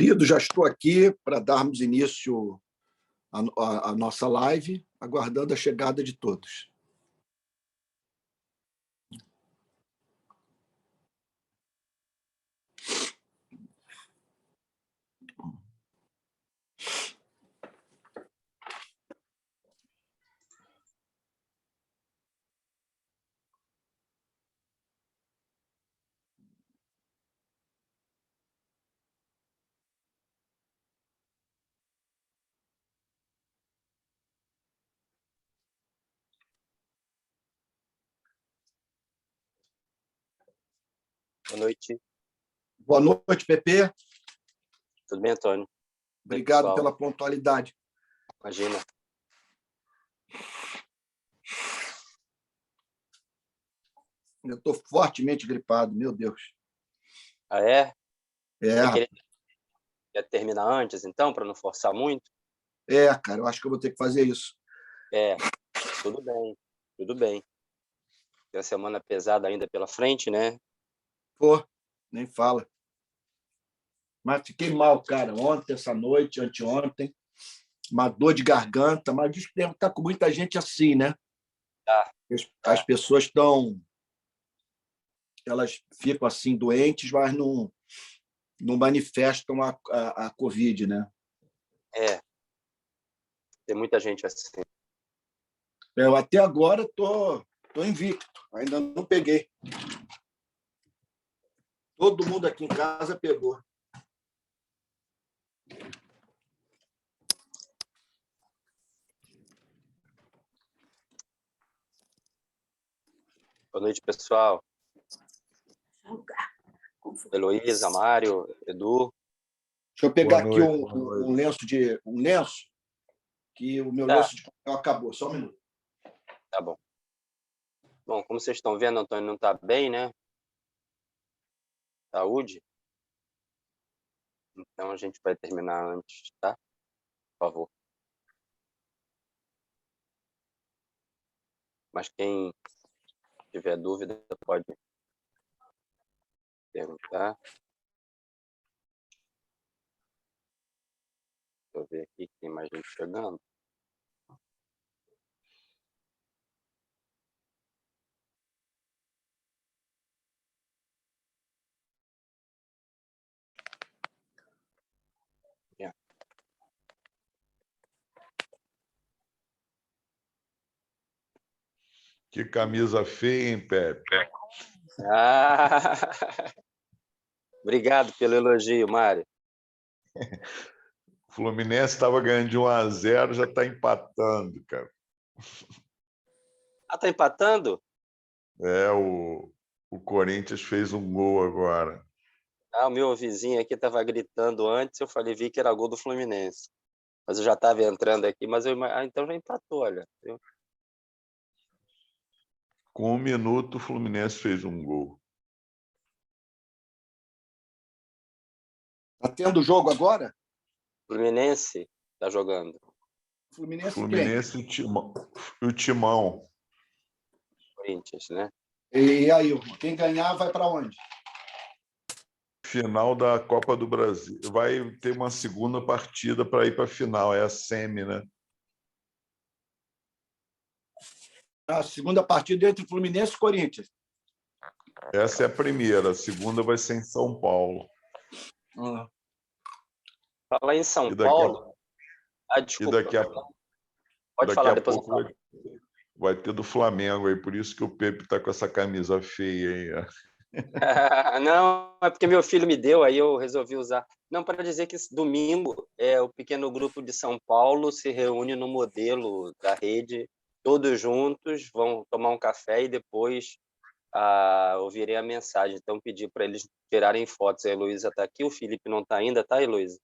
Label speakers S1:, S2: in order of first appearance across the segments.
S1: Querido, já estou aqui para darmos início à nossa live, aguardando a chegada de todos.
S2: Boa noite.
S1: Boa noite, Pepe.
S2: Tudo bem, Antônio?
S1: Obrigado pela pontualidade.
S2: Imagina.
S1: Eu estou fortemente gripado, meu Deus.
S2: Ah, é?
S1: É,
S2: Você quer terminar antes, então, para não forçar muito?
S1: cara, eu acho que eu vou ter que fazer isso.
S2: Tudo bem, tudo bem. Tem a semana pesada ainda pela frente, né?
S1: Pô, nem fala. Mas fiquei mal, cara, ontem, essa noite, anteontem, uma dor de garganta, mas diz que deve estar com muita gente assim, né? As pessoas elas ficam assim doentes, mas não manifestam a Covid, né?
S2: Tem muita gente assim.
S1: Eu até agora tô invicto, ainda não peguei. Todo mundo aqui em casa pegou.
S2: Boa noite, pessoal. Heloísa, Mário, Edu.
S1: Deixa eu pegar aqui um lenço, que o meu lenço de papel acabou. Só um minuto.
S2: Tá bom. Bom, como vocês estão vendo, Antônio não está bem, né? Saúde. Então a gente vai terminar antes, tá? Por favor. Mas quem tiver dúvida pode perguntar. Deixa eu ver aqui, tem mais gente chegando.
S3: Que camisa feia, hein, Pepe?
S2: Obrigado pelo elogio, Mário.
S3: O Fluminense estava ganhando de 1-0, já está empatando, cara.
S2: Tá empatando?
S3: O Corinthians fez um gol agora.
S2: O meu vizinho aqui estava gritando antes, eu falei, vi que era gol do Fluminense. Mas eu já estava entrando aqui, mas então já empatou, olha.
S3: Com 1 minuto, o Fluminense fez um gol.
S1: Está tendo jogo agora?
S2: Fluminense está jogando.
S1: Fluminense
S3: e o Timão.
S2: Corinthians, né?
S1: E aí, quem ganhar vai para onde?
S3: Final da Copa do Brasil. Vai ter uma segunda partida para ir para a final, é a semi, né?
S1: A segunda partida entre Fluminense e Corinthians.
S3: Essa é a primeira, a segunda vai ser em São Paulo.
S2: Falar em São Paulo... desculpa.
S3: E daqui a
S2: Pode falar, depois
S3: pouco vai ter do Flamengo, aí por isso que o Pepe está com essa camisa feia aí.
S2: Não, é porque meu filho me deu, aí eu resolvi usar. Não, para dizer que domingo o pequeno grupo de São Paulo se reúne no modelo da rede, todos juntos, vão tomar um café e depois ouvirem a mensagem. Então, pedi para eles tirarem fotos. A Heloísa está aqui, o Felipe não está ainda, tá, Heloísa?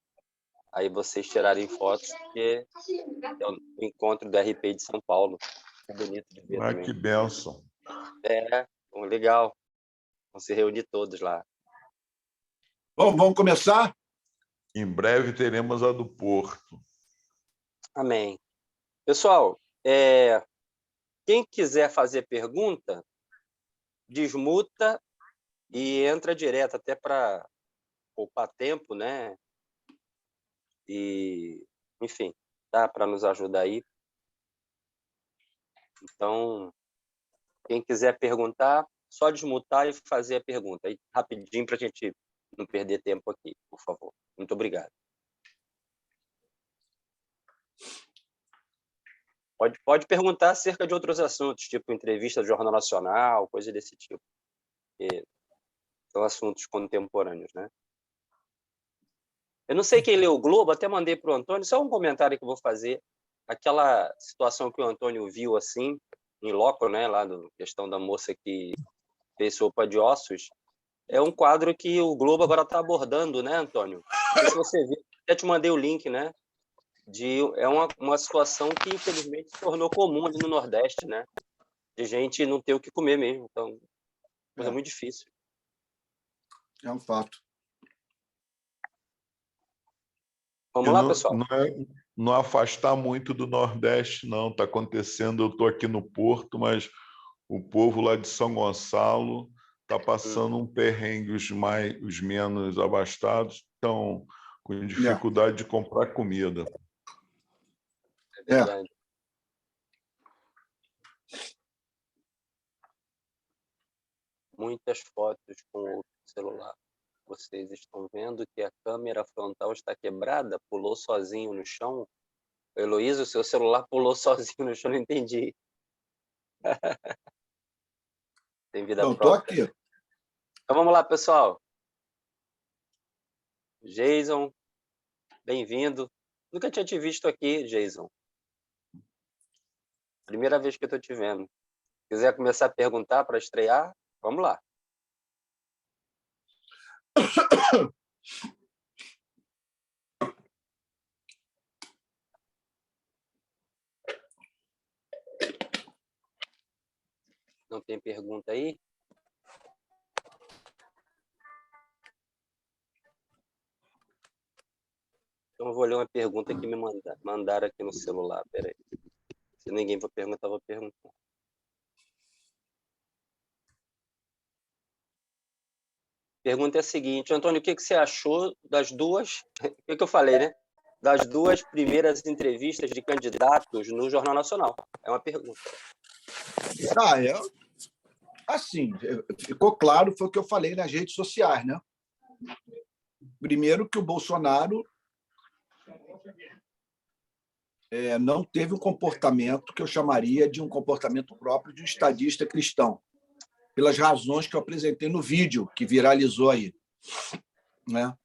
S2: Aí vocês tirarem fotos, porque é o encontro do RP de São Paulo. É bonito de ver também.
S3: Que bênção.
S2: Legal. Vão se reunir todos lá.
S1: Bom, vamos começar?
S3: Em breve teremos a do Porto.
S2: Amém. Pessoal, quem quiser fazer pergunta, desmuta e entra direto, até para poupar tempo, né? e, enfim, tá? Para nos ajudar aí. Então, quem quiser perguntar, só desmutar e fazer a pergunta. Aí, rapidinho, para a gente não perder tempo aqui, por favor. Muito obrigado. Pode perguntar acerca de outros assuntos, tipo entrevista do Jornal Nacional, coisa desse tipo. Que são assuntos contemporâneos, né? Eu não sei quem leu o Globo, até mandei para o Antônio, só um comentário que eu vou fazer. Aquela situação que o Antônio viu, assim, em loco, né, lá da questão da moça que fez sopa de ossos, é um quadro que o Globo agora está abordando, né, Antônio? Não sei se você viu, até te mandei o link, né? É uma situação que, infelizmente, se tornou comum ali no Nordeste, né? De gente não ter o que comer mesmo. Então, coisa muito difícil.
S1: É um fato.
S2: Vamos lá, pessoal.
S3: Não afastar muito do Nordeste, não. Está acontecendo, eu estou aqui no Porto, mas o povo lá de São Gonçalo está passando um perrengue, os menos abastados estão com dificuldade de comprar comida.
S2: É verdade. Muitas fotos com o celular. Vocês estão vendo que a câmera frontal está quebrada? Pulou sozinho no chão? Heloísa, o seu celular pulou sozinho no chão, não entendi. Tem vida
S1: Não,
S2: própria.
S1: estou aqui.
S2: Então vamos lá, pessoal. Jason, bem-vindo. Nunca tinha te visto aqui, Jason. Primeira vez que eu estou te vendo. Quiser começar a perguntar para estrear, vamos lá. Não tem pergunta aí? Então eu vou ler uma pergunta que me mandaram aqui no celular. Peraí. Se ninguém for perguntar, eu vou perguntar. Pergunta é a seguinte, Antônio, o que você achou das duas... O que eu falei, né? Das duas primeiras entrevistas de candidatos no Jornal Nacional. É uma pergunta.
S1: Assim, ficou claro, foi o que eu falei nas redes sociais, né? Primeiro que o Bolsonaro não teve um comportamento que eu chamaria de um comportamento próprio de um estadista cristão, pelas razões que eu apresentei no vídeo que viralizou aí, né?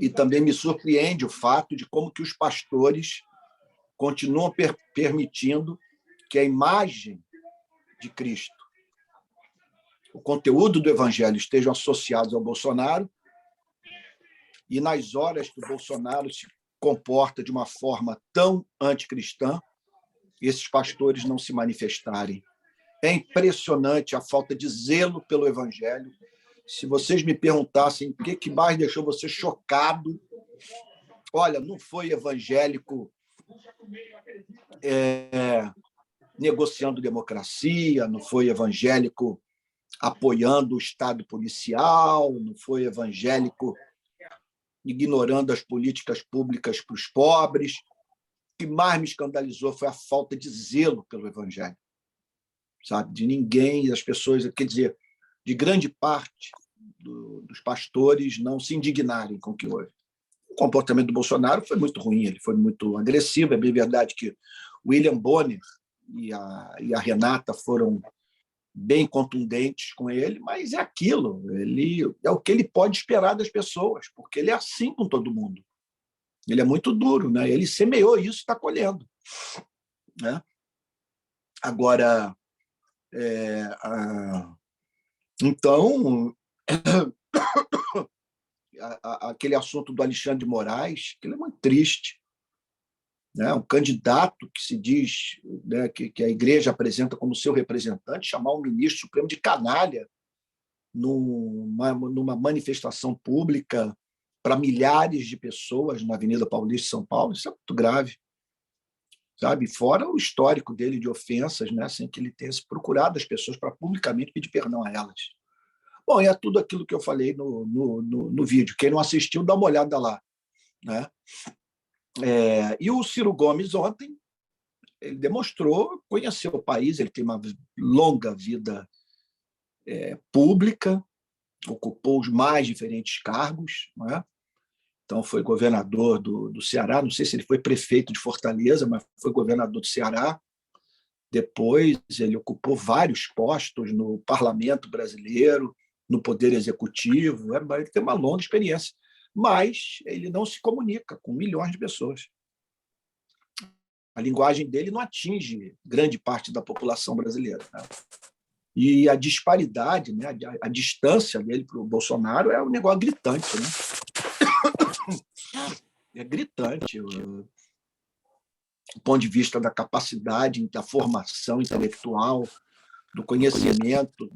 S1: E também me surpreende o fato de como que os pastores continuam permitindo que a imagem de Cristo, o conteúdo do evangelho estejam associados ao Bolsonaro, e nas horas que o Bolsonaro se comporta de uma forma tão anticristã, esses pastores não se manifestarem. É impressionante a falta de zelo pelo evangelho. Se vocês me perguntassem o que mais deixou você chocado, olha, não foi evangélico negociando democracia, não foi evangélico apoiando o Estado policial, não foi evangélico ignorando as políticas públicas para os pobres. O que mais me escandalizou foi a falta de zelo pelo evangelho, sabe? De ninguém, das pessoas, quer dizer, de grande parte dos pastores não se indignarem com o que houve. O comportamento do Bolsonaro foi muito ruim, ele foi muito agressivo. É bem verdade que o William Bonner e a Renata foram bem contundentes com ele, mas é aquilo, ele é o que ele pode esperar das pessoas, porque ele é assim com todo mundo. Ele é muito duro, né? Ele semeou isso, está colhendo, né? Agora, então, aquele assunto do Alexandre de Moraes, que ele é muito triste, né? Um candidato que se diz, né, que a igreja apresenta como seu representante, chamar um ministro supremo de canalha numa manifestação pública para milhares de pessoas na Avenida Paulista de São Paulo, isso é muito grave, sabe? Fora o histórico dele de ofensas, né, sem que ele tenha se procurado as pessoas para publicamente pedir perdão a elas. Bom, e é tudo aquilo que eu falei no vídeo. Quem não assistiu, dá uma olhada lá. né? E o Ciro Gomes, ontem, ele demonstrou conhecer o país, ele tem uma longa vida pública, ocupou os mais diferentes cargos, né? Então, foi governador do Ceará, não sei se ele foi prefeito de Fortaleza, mas foi governador do Ceará. Depois, ele ocupou vários postos no parlamento brasileiro, no poder executivo, ele tem uma longa experiência, mas ele não se comunica com milhões de pessoas. A linguagem dele não atinge grande parte da população brasileira, né? E a disparidade, né, a distância dele para o Bolsonaro é um negócio gritante, né? É gritante. Do ponto de vista da capacidade, da formação intelectual, do conhecimento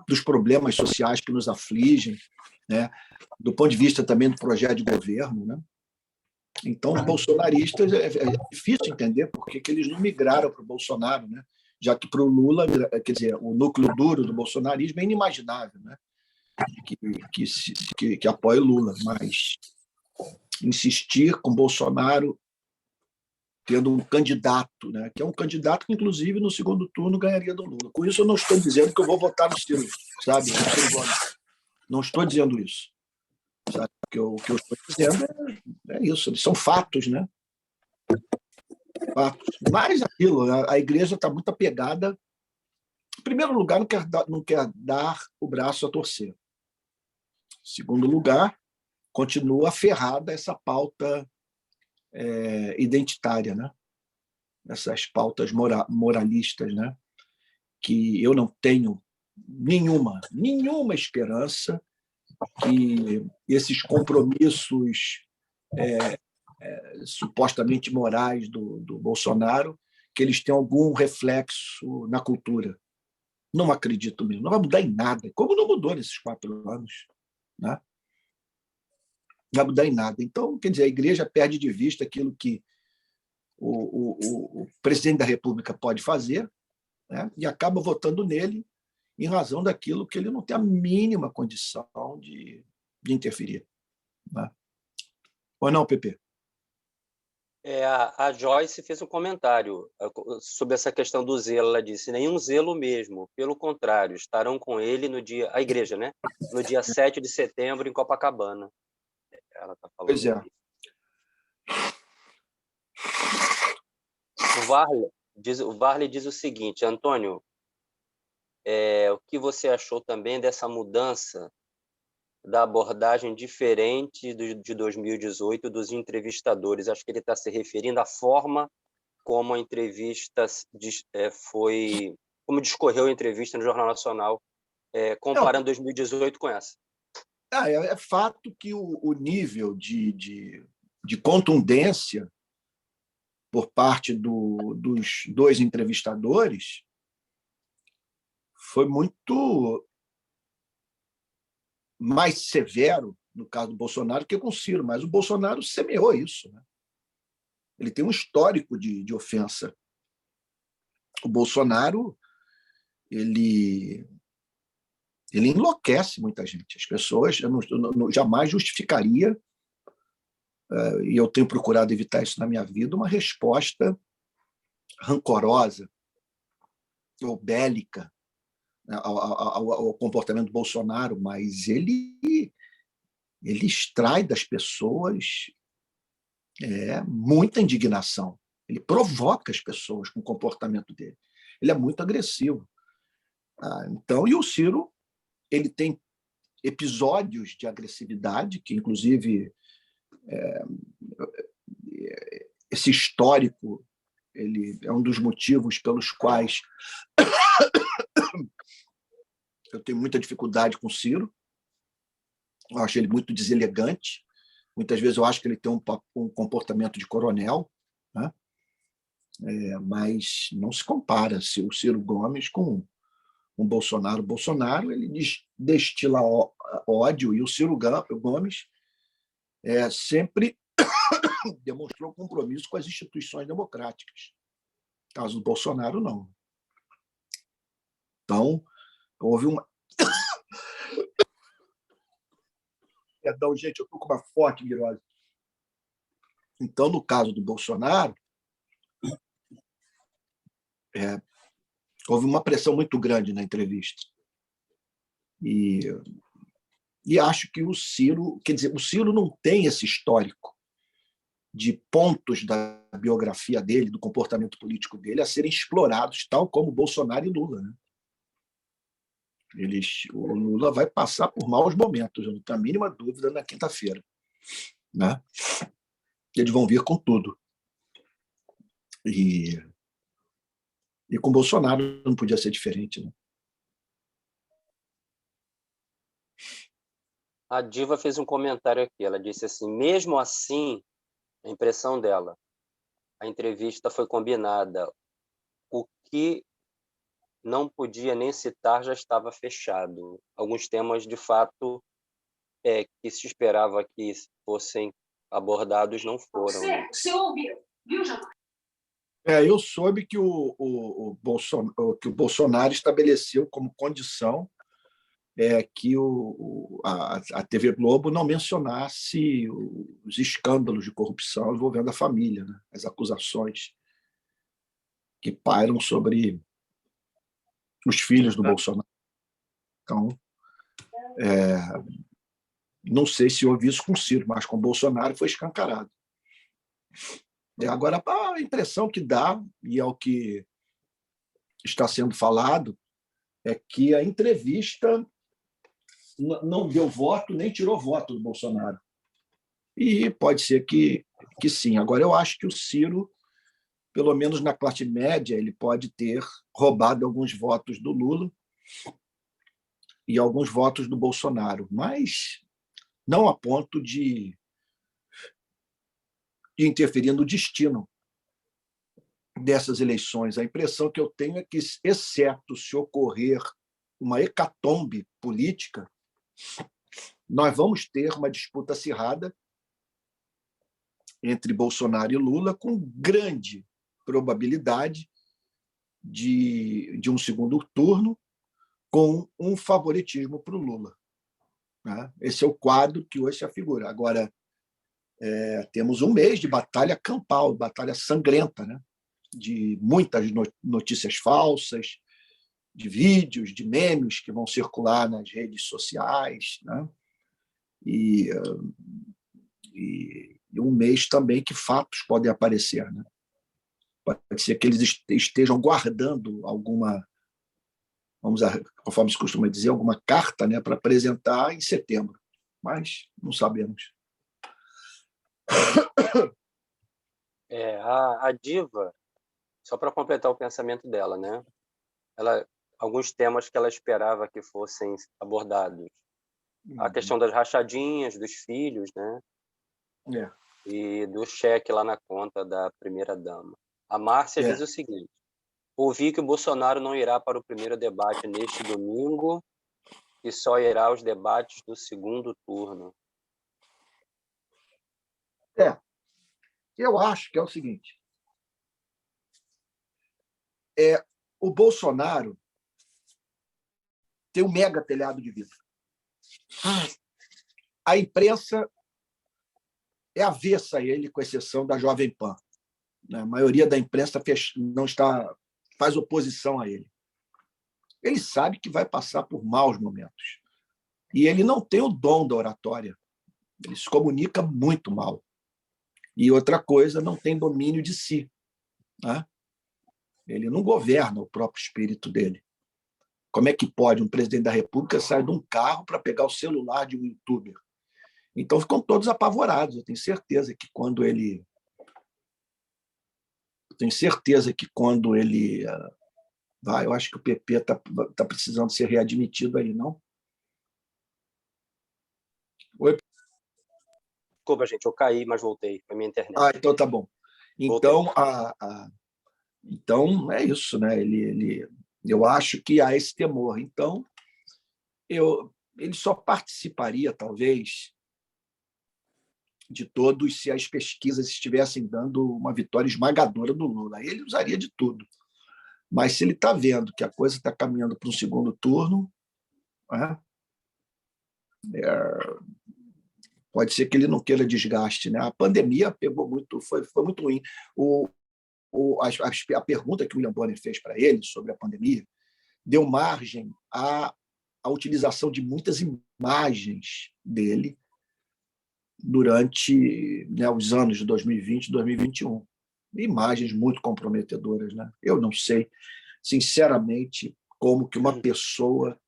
S1: dos problemas sociais que nos afligem, né? Do ponto de vista também do projeto de governo, né? Então, os bolsonaristas é difícil entender por que eles não migraram para o Bolsonaro, né? Já que para o Lula, quer dizer, o núcleo duro do bolsonarismo é inimaginável, né? Que apoia o Lula, mas insistir com Bolsonaro tendo um candidato, né? Que é um candidato que, inclusive, no segundo turno ganharia do Lula. Com isso, eu não estou dizendo que eu vou votar no Ciro, sabe? Não estou dizendo isso. Sabe? O que eu estou dizendo é isso, eles são fatos, né? Fatos. Mas aquilo, a igreja está muito apegada. Em primeiro lugar, não quer dar o braço a torcer. Em segundo lugar, continua aferrada a essa pauta identitária, né? Essas pautas moralistas, né? Que eu não tenho nenhuma esperança que esses compromissos supostamente morais do Bolsonaro, que eles tenham algum reflexo na cultura. Não acredito mesmo. Não vai mudar em nada. Como não mudou nesses 4 anos, né? Não vai mudar em nada. Então, quer dizer, a igreja perde de vista aquilo que o presidente da República pode fazer, né? E acaba votando nele em razão daquilo que ele não tem a mínima condição de interferir, né? Ou não, Pepe?
S2: A Joyce fez um comentário sobre essa questão do zelo. Ela disse: nenhum zelo mesmo, pelo contrário, estarão com ele no dia, a igreja, né? No dia 7 de setembro, em Copacabana. Ela está falando.
S1: Pois é.
S2: O Varley diz o seguinte: Antônio, o que você achou também dessa mudança da abordagem diferente de 2018 dos entrevistadores? Acho que ele está se referindo à forma como a entrevista como discorreu a entrevista no Jornal Nacional, comparando 2018 com essa.
S1: É fato que o nível de contundência por parte dos 2 entrevistadores foi muito mais severo no caso do Bolsonaro que com o Ciro, mas o Bolsonaro semeou isso, né? Ele tem um histórico de ofensa. O Bolsonaro ele enlouquece muita gente. As pessoas, eu jamais justificaria, e eu tenho procurado evitar isso na minha vida, uma resposta rancorosa ou bélica, né, ao comportamento do Bolsonaro, mas ele extrai das pessoas muita indignação. Ele provoca as pessoas com o comportamento dele. Ele é muito agressivo. Então, e o Ciro, ele tem episódios de agressividade, que, inclusive, esse histórico ele é um dos motivos pelos quais eu tenho muita dificuldade com o Ciro. Eu acho ele muito deselegante. Muitas vezes eu acho que ele tem um comportamento de coronel, né? Mas não se compara o Ciro Gomes com o Bolsonaro. O Bolsonaro ele destila ódio, e o Ciro Gomes sempre demonstrou compromisso com as instituições democráticas. No caso do Bolsonaro, não. Então, houve uma Perdão, gente, eu estou com uma forte virose. Então, no caso do Bolsonaro, houve uma pressão muito grande na entrevista. E acho que o Ciro, quer dizer, o Ciro não tem esse histórico de pontos da biografia dele, do comportamento político dele, a serem explorados, tal como Bolsonaro e Lula. Né? O Lula vai passar por maus momentos, eu não tenho a mínima dúvida, na quinta-feira. Né? Eles vão vir com tudo. E com Bolsonaro não podia ser diferente. Né?
S2: A Diva fez um comentário aqui. Ela disse assim: mesmo assim, a impressão dela, a entrevista foi combinada. O que não podia nem citar já estava fechado. Alguns temas, de fato, que se esperava que fossem abordados não foram.
S4: Você ouviu, viu, Jamar?
S1: Eu soube que o Bolsonaro estabeleceu como condição que a TV Globo não mencionasse os escândalos de corrupção envolvendo a família, né? As acusações que pairam sobre os filhos do Bolsonaro. Então, não sei se houve isso com o Ciro, mas com o Bolsonaro foi escancarado. Agora, a impressão que dá, e é o que está sendo falado, é que a entrevista não deu voto, nem tirou voto do Bolsonaro. E pode ser que sim. Agora, eu acho que o Ciro, pelo menos na classe média, ele pode ter roubado alguns votos do Lula e alguns votos do Bolsonaro, mas não a ponto de interferir no destino dessas eleições. A impressão que eu tenho é que, exceto se ocorrer uma hecatombe política, nós vamos ter uma disputa acirrada entre Bolsonaro e Lula, com grande probabilidade de um segundo turno, com um favoritismo para o Lula. Esse é o quadro que hoje se afigura. Agora, temos um mês de batalha campal, batalha sangrenta, né? De muitas notícias falsas, de vídeos, de memes que vão circular nas redes sociais, né? E um mês também que fatos podem aparecer. Né? Pode ser que eles estejam guardando alguma, conforme se costuma dizer, alguma carta, né, para apresentar em setembro, mas não sabemos.
S2: A Diva, só para completar o pensamento dela, né? Alguns temas que ela esperava que fossem abordados. A questão das rachadinhas, dos filhos, né? E do cheque lá na conta da primeira-dama. A Márcia diz o seguinte: ouvi que o Bolsonaro não irá para o primeiro debate neste domingo e só irá aos debates do segundo turno.
S1: Eu acho que é o seguinte. O Bolsonaro tem um mega telhado de vidro. A imprensa é avessa a ele, com exceção da Jovem Pan. A maioria da imprensa não faz oposição a ele. Ele sabe que vai passar por maus momentos. E ele não tem o dom da oratória. Ele se comunica muito mal. E outra coisa, não tem domínio de si. Né? Ele não governa o próprio espírito dele. Como é que pode um presidente da República sair de um carro para pegar o celular de um youtuber? Então ficam todos apavorados. Eu tenho certeza que quando ele vai, eu acho que o PP está precisando ser readmitido aí, não? Oi?
S2: Desculpa, gente, eu caí, mas voltei. Foi minha internet.
S1: Então tá bom. Então é isso, né? Eu acho que há esse temor. Então, ele só participaria, talvez, de todos se as pesquisas estivessem dando uma vitória esmagadora do Lula. Aí ele usaria de tudo. Mas se ele está vendo que a coisa está caminhando para um segundo turno, Pode ser que ele não queira desgaste, né? A pandemia pegou muito, foi muito ruim. A pergunta que o William Bonner fez para ele sobre a pandemia deu margem à utilização de muitas imagens dele durante, né, os anos de 2020 e 2021. Imagens muito comprometedoras, né? Eu não sei, sinceramente, como que uma pessoa,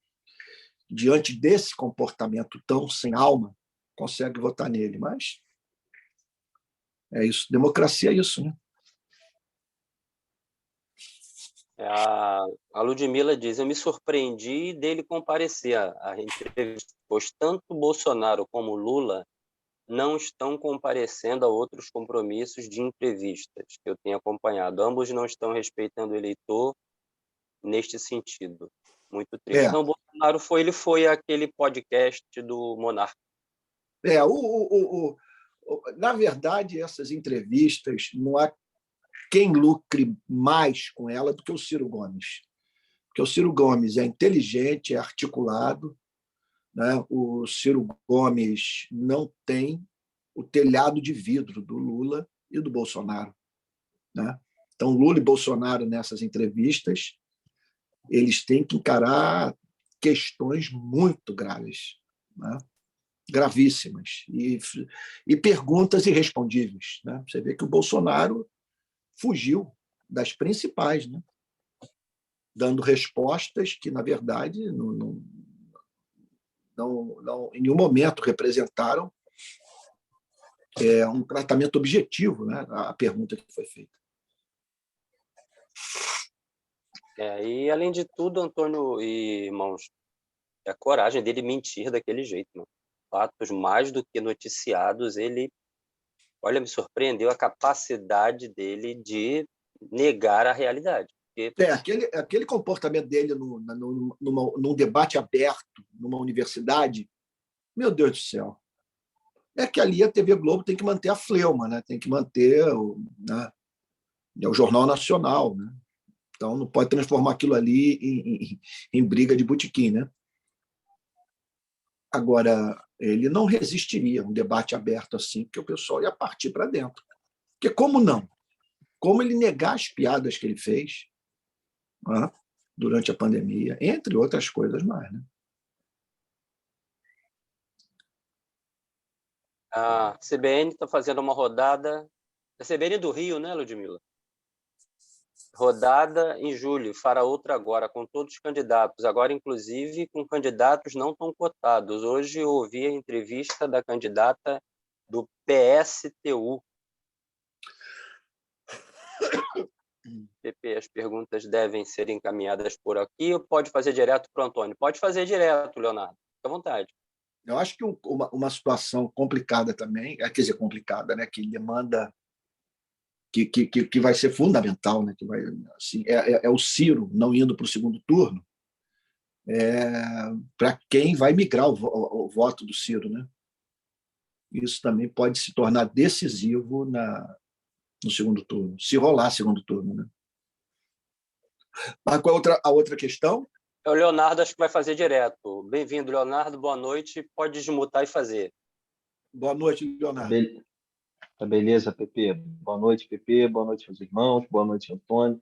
S1: diante desse comportamento tão sem alma, consegue votar nele. Mas é isso. Democracia é isso, né?
S2: A Ludmilla diz: eu me surpreendi dele comparecer à entrevista, pois tanto Bolsonaro como Lula não estão comparecendo a outros compromissos de entrevistas que eu tenho acompanhado. Ambos não estão respeitando o eleitor neste sentido. Muito triste. Não, Bolsonaro ele foi àquele podcast do Monarca.
S1: Na verdade, essas entrevistas, não há quem lucre mais com ela do que o Ciro Gomes. Porque o Ciro Gomes é inteligente, é articulado, né? O Ciro Gomes não tem o telhado de vidro do Lula e do Bolsonaro, né? Então, Lula e Bolsonaro, nessas entrevistas, eles têm que encarar questões muito graves, né? Gravíssimas, e perguntas irrespondíveis, né? Você vê que o Bolsonaro fugiu das principais, né? Dando respostas que, na verdade, não, em nenhum momento representaram um tratamento objetivo, né? A pergunta que foi feita.
S2: E, além de tudo, Antônio e irmãos, a coragem dele mentir daquele jeito, mano. Fatos mais do que noticiados, ele, olha, me surpreendeu a capacidade dele de negar a realidade. Porque...
S1: aquele comportamento dele num debate aberto, numa universidade, meu Deus do céu. É que ali a TV Globo tem que manter a fleuma, né? Tem que manter o Jornal Nacional, né? Então não pode transformar aquilo ali em briga de botequim, né? Agora, ele não resistiria a um debate aberto assim, porque o pessoal ia partir para dentro. Porque como não? Como ele negar as piadas que ele fez, né, durante a pandemia, entre outras coisas mais, né?
S2: A CBN está fazendo uma rodada, a CBN do Rio, né, Ludmilla? Rodada em julho, fará outra agora, com todos os candidatos, agora inclusive com candidatos não tão cotados. Hoje eu ouvi a entrevista da candidata do PSTU. PP, as perguntas devem ser encaminhadas por aqui ou pode fazer direto para o Antônio? Pode fazer direto, Leonardo. Fique à vontade.
S1: Eu acho que uma situação complicada também, quer dizer, complicada, né, que demanda, que vai ser fundamental, né, que vai, assim, é o Ciro não indo para o segundo turno, para quem vai migrar o voto do Ciro, né? Isso também pode se tornar decisivo no segundo turno, se rolar segundo turno, né? Mas qual é a outra questão?
S2: O Leonardo acho que vai fazer direto. Bem-vindo, Leonardo. Boa noite. Pode desmutar e fazer.
S1: Boa noite, Leonardo.
S5: Tá beleza, Pepe? Boa noite, Pepe. Boa noite aos irmãos. Boa noite, Antônio.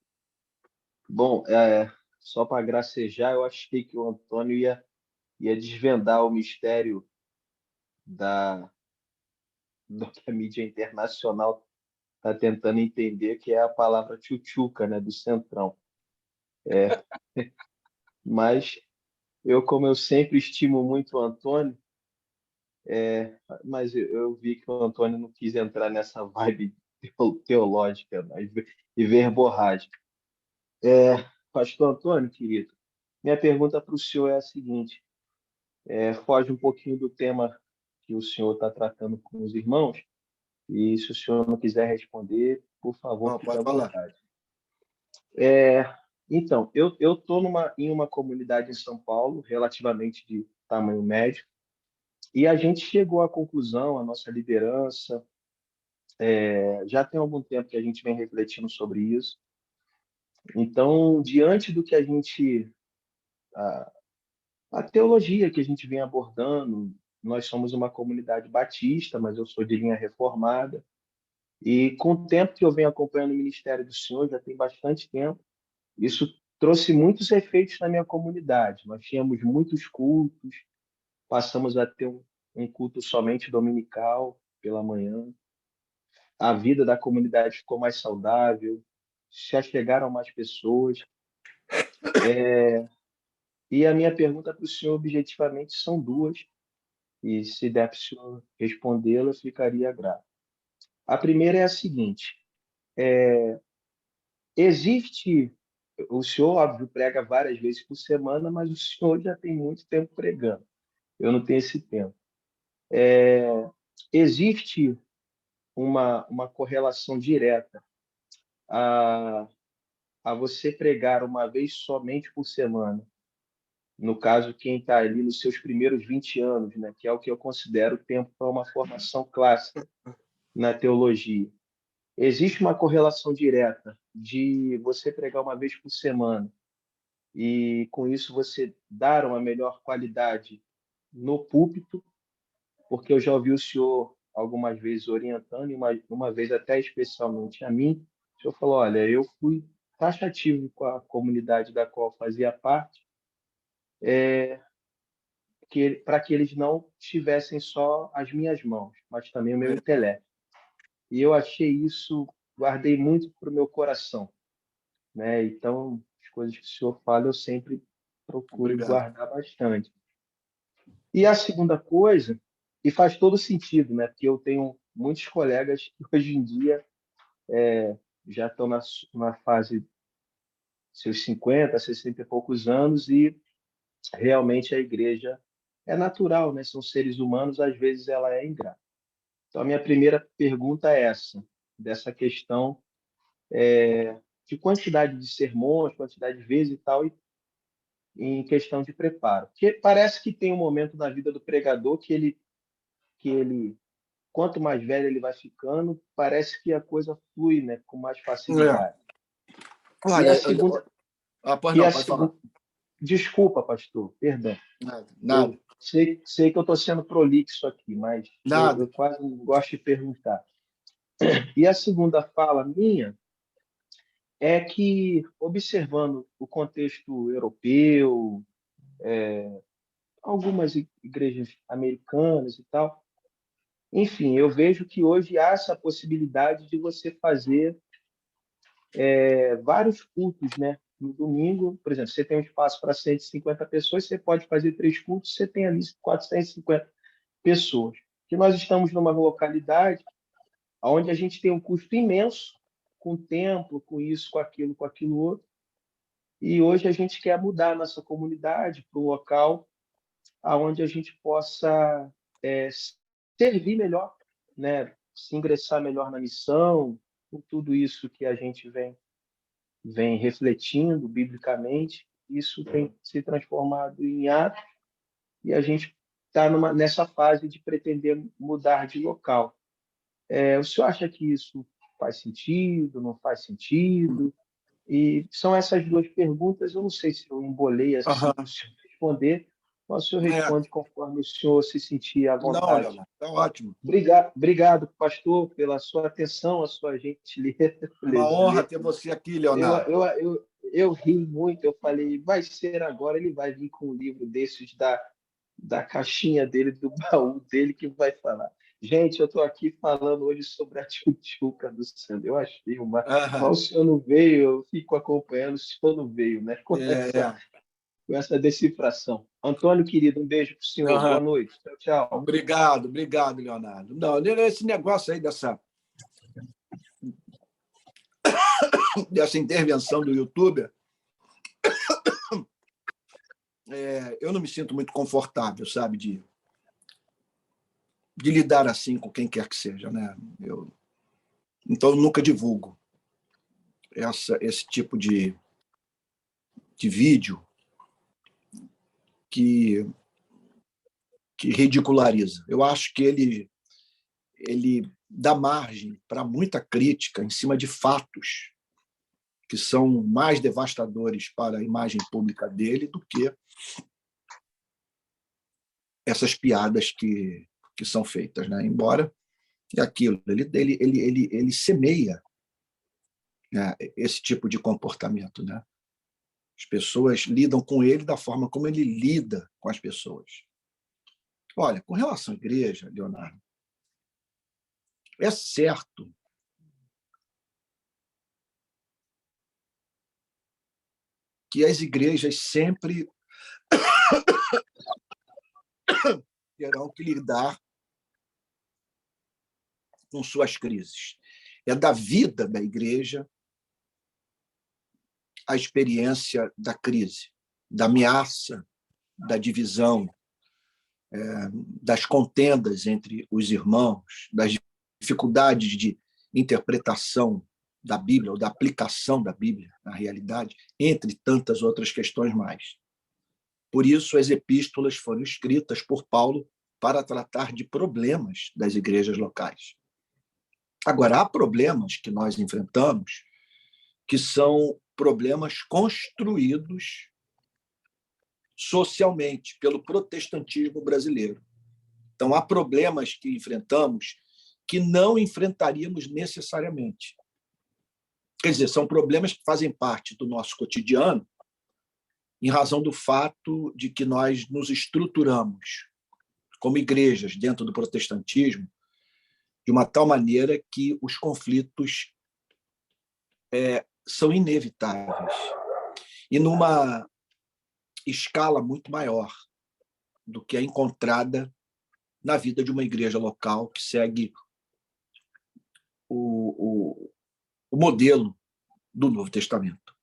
S5: Bom, só para gracejar, eu achei que o Antônio ia desvendar o mistério do que a mídia internacional está tentando entender, que é a palavra tchutchuca, né, do Centrão. Mas como eu sempre estimo muito o Antônio, mas eu vi que o Antônio não quis entrar nessa vibe teológica, né, e verborrágica. Pastor Antônio, querido, minha pergunta para o senhor é a seguinte: foge um pouquinho do tema que o senhor está tratando com os irmãos, e se o senhor não quiser responder, por favor, fique à vontade. Então, eu estou em uma comunidade em São Paulo, relativamente de tamanho médio, e a gente chegou à conclusão, a nossa liderança, já tem algum tempo que a gente vem refletindo sobre isso. Então, diante do que a teologia que a gente vem abordando, nós somos uma comunidade batista, mas eu sou de linha reformada. E com o tempo que eu venho acompanhando o ministério do senhor, já tem bastante tempo, isso trouxe muitos efeitos na minha comunidade. Nós tínhamos muitos cultos, passamos a ter um culto somente dominical pela manhã. A vida da comunidade ficou mais saudável, se achegaram mais pessoas. E a minha pergunta para o senhor, objetivamente, são duas, e se der para o senhor respondê-la, eu ficaria grato. A primeira é a seguinte: existe, o senhor, óbvio, prega várias vezes por semana, mas o senhor já tem muito tempo pregando. Eu não tenho esse tempo. Existe uma correlação direta a você pregar uma vez somente por semana. No caso, quem está ali nos seus primeiros 20 anos, né, que é o que eu considero tempo para uma formação clássica na teologia. Existe uma correlação direta de você pregar uma vez por semana e, com isso, você dar uma melhor qualidade no púlpito, porque eu já ouvi o senhor algumas vezes orientando, e uma vez até especialmente a mim, o senhor falou, olha, eu fui taxativo com a comunidade da qual fazia parte, para que eles não tivessem só as minhas mãos, mas também o meu intelecto. E eu achei isso, guardei muito para o meu coração, né? Então, as coisas que o senhor fala, eu sempre procuro guardar bastante. E a segunda coisa, e faz todo sentido, né? Porque eu tenho muitos colegas que hoje em dia já estão na fase seus 50, 60 e poucos anos, e realmente a igreja é natural, né? São seres humanos, às vezes ela é ingrata. Então, a minha primeira pergunta é essa, dessa questão de quantidade de sermões, quantidade de vezes e tal, e em questão de preparo. Porque parece que tem um momento na vida do pregador que ele, quanto mais velho ele vai ficando, parece que a coisa flui, né, com mais facilidade.
S1: Olha,
S5: E a segunda...
S1: pois não, pode falar.
S5: Desculpa, pastor, perdão.
S1: Nada.
S5: Eu sei que eu estou sendo prolixo aqui, mas eu quase gosto de perguntar. E a segunda fala minha é que, observando o contexto europeu, algumas igrejas americanas e tal, enfim, eu vejo que hoje há essa possibilidade de você fazer vários cultos, né? No domingo, por exemplo, você tem um espaço para 150 pessoas, você pode fazer 3 cultos, você tem ali 450 pessoas. Que nós estamos numa localidade onde a gente tem um custo imenso com templo, com isso, com aquilo outro. E hoje a gente quer mudar a nossa comunidade para um local onde a gente possa servir melhor, né? Se ingressar melhor na missão, com tudo isso que a gente vem refletindo biblicamente. Isso tem se transformado em atos e a gente está nessa fase de pretender mudar de local. O senhor acha que isso faz sentido, não faz sentido? E são essas duas perguntas. Eu não sei se eu embolei assim para o senhor responder, mas o senhor responde conforme o senhor se sentir à vontade.
S1: Não, está ótimo.
S5: Obrigado, pastor, pela sua atenção, a sua gentileza.
S1: Uma honra ter você aqui, Leonardo.
S5: Eu ri muito, eu falei, vai ser agora, ele vai vir com um livro desses da caixinha dele, do baú dele, que vai falar. Gente, eu estou aqui falando hoje sobre a tchutchuca do Sandro. Eu achei mas o senhor não veio, eu fico acompanhando, o senhor não veio, né? Com essa decifração. Antônio, querido, um beijo para o senhor. Boa noite. Tchau, tchau.
S1: Obrigado, Leonardo. Não, esse negócio aí dessa intervenção do youtuber, eu não me sinto muito confortável, sabe, de lidar assim com quem quer que seja, né? Então, eu nunca divulgo esse tipo de vídeo que ridiculariza. Eu acho que ele dá margem para muita crítica em cima de fatos que são mais devastadores para a imagem pública dele do que essas piadas que são feitas, né? Embora é aquilo, ele semeia, né, esse tipo de comportamento, né? As pessoas lidam com ele da forma como ele lida com as pessoas. Olha, com relação à igreja, Leonardo, é certo que as igrejas sempre terão que lidar com suas crises. É da vida da igreja a experiência da crise, da ameaça, da divisão, das contendas entre os irmãos, das dificuldades de interpretação da Bíblia, ou da aplicação da Bíblia na realidade, entre tantas outras questões mais. Por isso, as epístolas foram escritas por Paulo para tratar de problemas das igrejas locais. Agora, há problemas que nós enfrentamos que são problemas construídos socialmente pelo protestantismo brasileiro. Então, há problemas que enfrentamos que não enfrentaríamos necessariamente. Quer dizer, são problemas que fazem parte do nosso cotidiano em razão do fato de que nós nos estruturamos como igrejas dentro do protestantismo de uma tal maneira que os conflitos são inevitáveis e numa escala muito maior do que é encontrada na vida de uma igreja local que segue o modelo do Novo Testamento.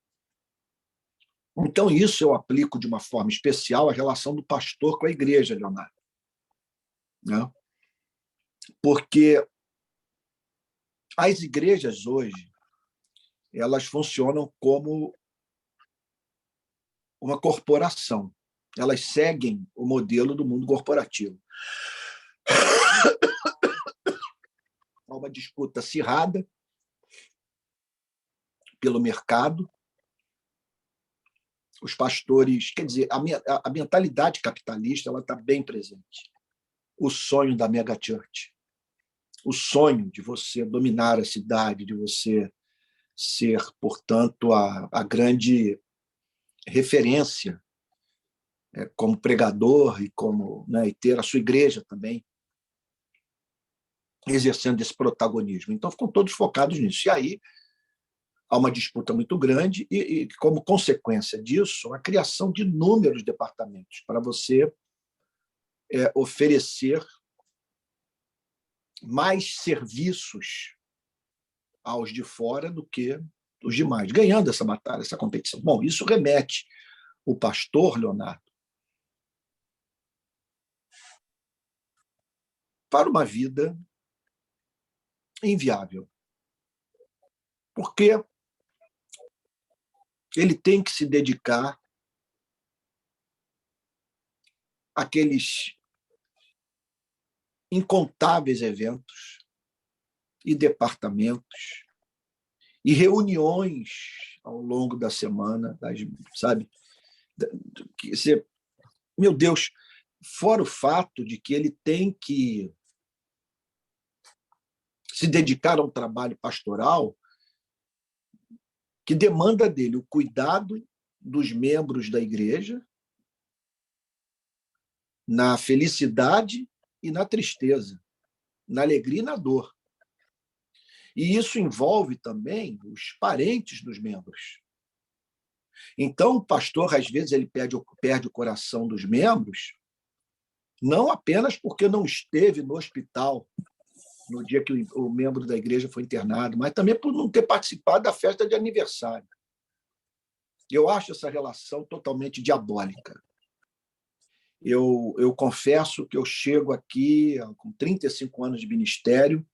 S1: Então, isso eu aplico de uma forma especial à relação do pastor com a igreja, Leonardo. Né? Porque as igrejas hoje, elas funcionam como uma corporação. Elas seguem o modelo do mundo corporativo. Há uma disputa acirrada pelo mercado. Os pastores, quer dizer, a mentalidade capitalista ela está bem presente. O sonho da mega church, o sonho de você dominar a cidade, de você ser, portanto, a grande referência como pregador e como, né, e ter a sua igreja também exercendo esse protagonismo. Então, ficam todos focados nisso. E aí há uma disputa muito grande e como consequência disso, a criação de inúmeros departamentos para você oferecer mais serviços aos de fora do que os demais, ganhando essa batalha, essa competição. Bom, isso remete o pastor, Leonardo, para uma vida inviável. Porque ele tem que se dedicar àqueles incontáveis eventos e departamentos e reuniões ao longo da semana, sabe? Meu Deus, fora o fato de que ele tem que se dedicar a um trabalho pastoral que demanda dele o cuidado dos membros da igreja na felicidade e na tristeza, na alegria e na dor. E isso envolve também os parentes dos membros. Então, o pastor, às vezes, ele perde o coração dos membros, não apenas porque não esteve no hospital no dia que o membro da igreja foi internado, mas também por não ter participado da festa de aniversário. Eu acho essa relação totalmente diabólica. Eu confesso que eu chego aqui com 35 anos de ministério,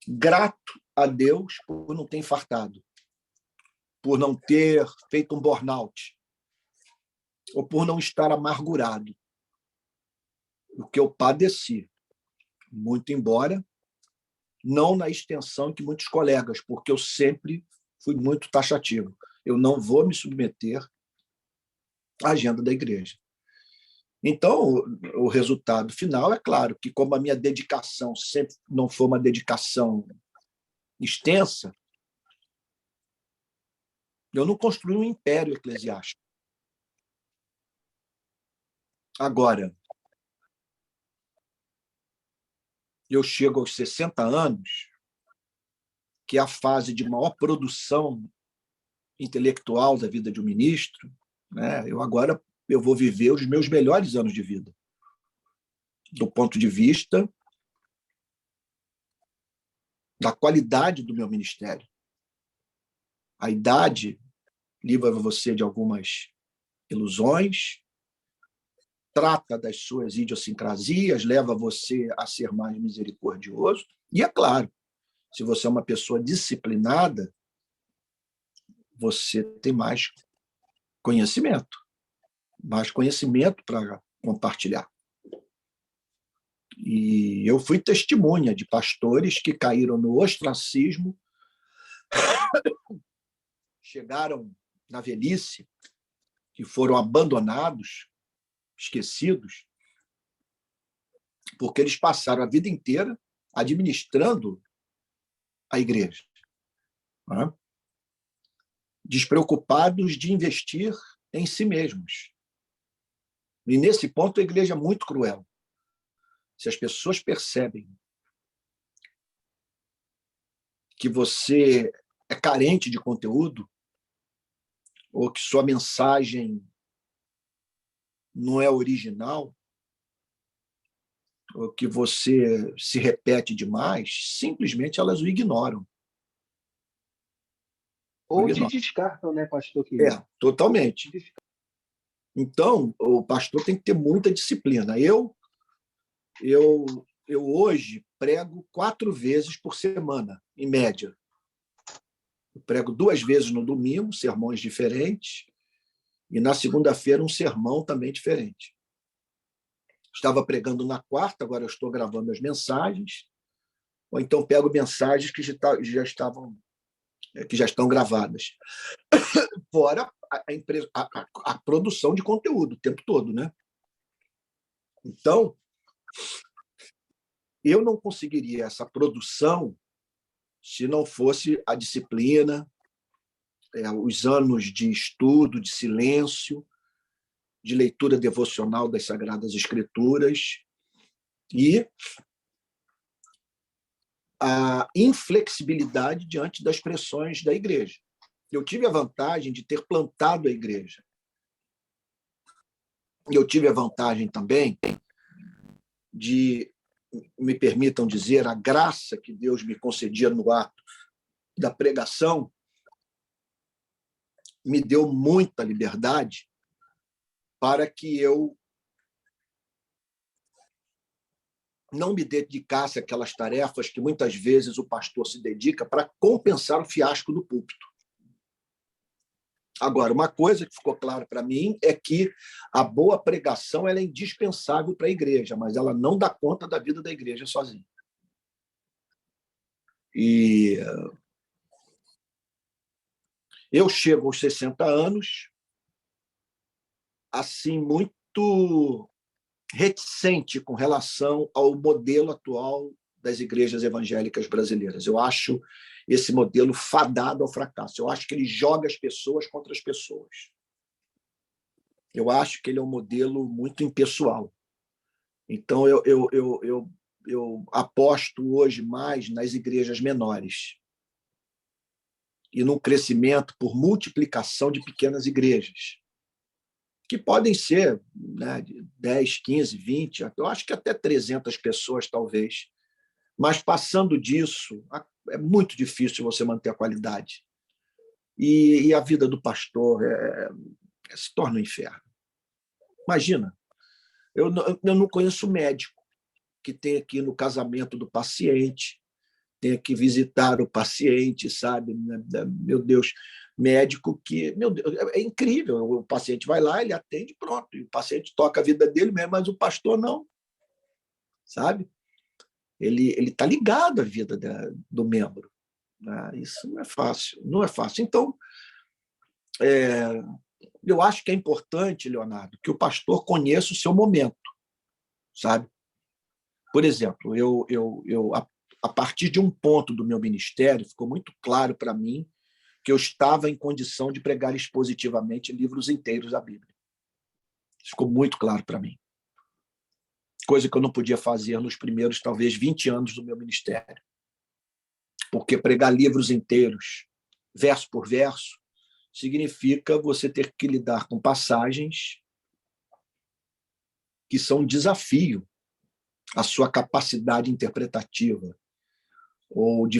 S1: grato a Deus por não ter infartado, por não ter feito um burnout, ou por não estar amargurado. O que eu padeci, muito embora não na extensão que muitos colegas, porque eu sempre fui muito taxativo. Eu não vou me submeter à agenda da igreja. Então, o resultado final é claro que, como a minha dedicação sempre não foi uma dedicação extensa, eu não construí um império eclesiástico. Agora, eu chego aos 60 anos, que é a fase de maior produção intelectual da vida de um ministro, né? Eu vou viver os meus melhores anos de vida, do ponto de vista da qualidade do meu ministério. A idade livra você de algumas ilusões, trata das suas idiosincrasias, leva você a ser mais misericordioso. E, é claro, se você é uma pessoa disciplinada, você tem mais conhecimento para compartilhar. E eu fui testemunha de pastores que caíram no ostracismo, chegaram na velhice, que foram abandonados, esquecidos, porque eles passaram a vida inteira administrando a igreja, né? Despreocupados de investir em si mesmos. E, nesse ponto, a igreja é muito cruel. Se as pessoas percebem que você é carente de conteúdo, ou que sua mensagem não é original, ou que você se repete demais, simplesmente elas o ignoram.
S5: Ou te descartam, né, pastor querido?
S1: Totalmente. Então, o pastor tem que ter muita disciplina. Eu hoje prego 4 vezes por semana, em média. Eu prego 2 vezes no domingo, sermões diferentes, e na segunda-feira um sermão também diferente. Estava pregando na quarta, agora eu estou gravando as mensagens, ou então pego mensagens que já estão gravadas. Fora a produção de conteúdo o tempo todo, né? Então, eu não conseguiria essa produção se não fosse a disciplina, os anos de estudo, de silêncio, de leitura devocional das Sagradas Escrituras e a inflexibilidade diante das pressões da igreja. Eu tive a vantagem de ter plantado a igreja. Eu tive a vantagem também de, me permitam dizer, a graça que Deus me concedia no ato da pregação me deu muita liberdade para que eu não me dedicasse àquelas tarefas que muitas vezes o pastor se dedica para compensar o fiasco do púlpito. Agora, uma coisa que ficou clara para mim é que a boa pregação ela é indispensável para a igreja, mas ela não dá conta da vida da igreja sozinha. E eu chego aos 60 anos assim muito reticente com relação ao modelo atual das igrejas evangélicas brasileiras. Eu acho esse modelo fadado ao fracasso. Eu acho que ele joga as pessoas contra as pessoas. Eu acho que ele é um modelo muito impessoal. Então, eu aposto hoje mais nas igrejas menores e no crescimento por multiplicação de pequenas igrejas, que podem ser, né, de 10, 15, 20, eu acho que até 300 pessoas, talvez. Mas, passando disso, é muito difícil você manter a qualidade. E a vida do pastor se torna um inferno. Imagina, eu não conheço médico que tenha que ir no casamento do paciente, tenha que visitar o paciente, sabe? Meu Deus, médico que... Meu Deus, é incrível. O paciente vai lá, ele atende, pronto. E o paciente toca a vida dele mesmo, mas o pastor não. Sabe? Ele está ligado à vida do membro. Isso não é fácil. Não é fácil. Então, Eu acho que é importante, Leonardo, que o pastor conheça o seu momento, sabe? Por exemplo, a partir de um ponto do meu ministério, ficou muito claro para mim que eu estava em condição de pregar expositivamente livros inteiros da Bíblia. Ficou muito claro para mim. Coisa que eu não podia fazer nos primeiros, talvez, 20 anos do meu ministério. Porque pregar livros inteiros, verso por verso, significa você ter que lidar com passagens que são um desafio à sua capacidade interpretativa ou de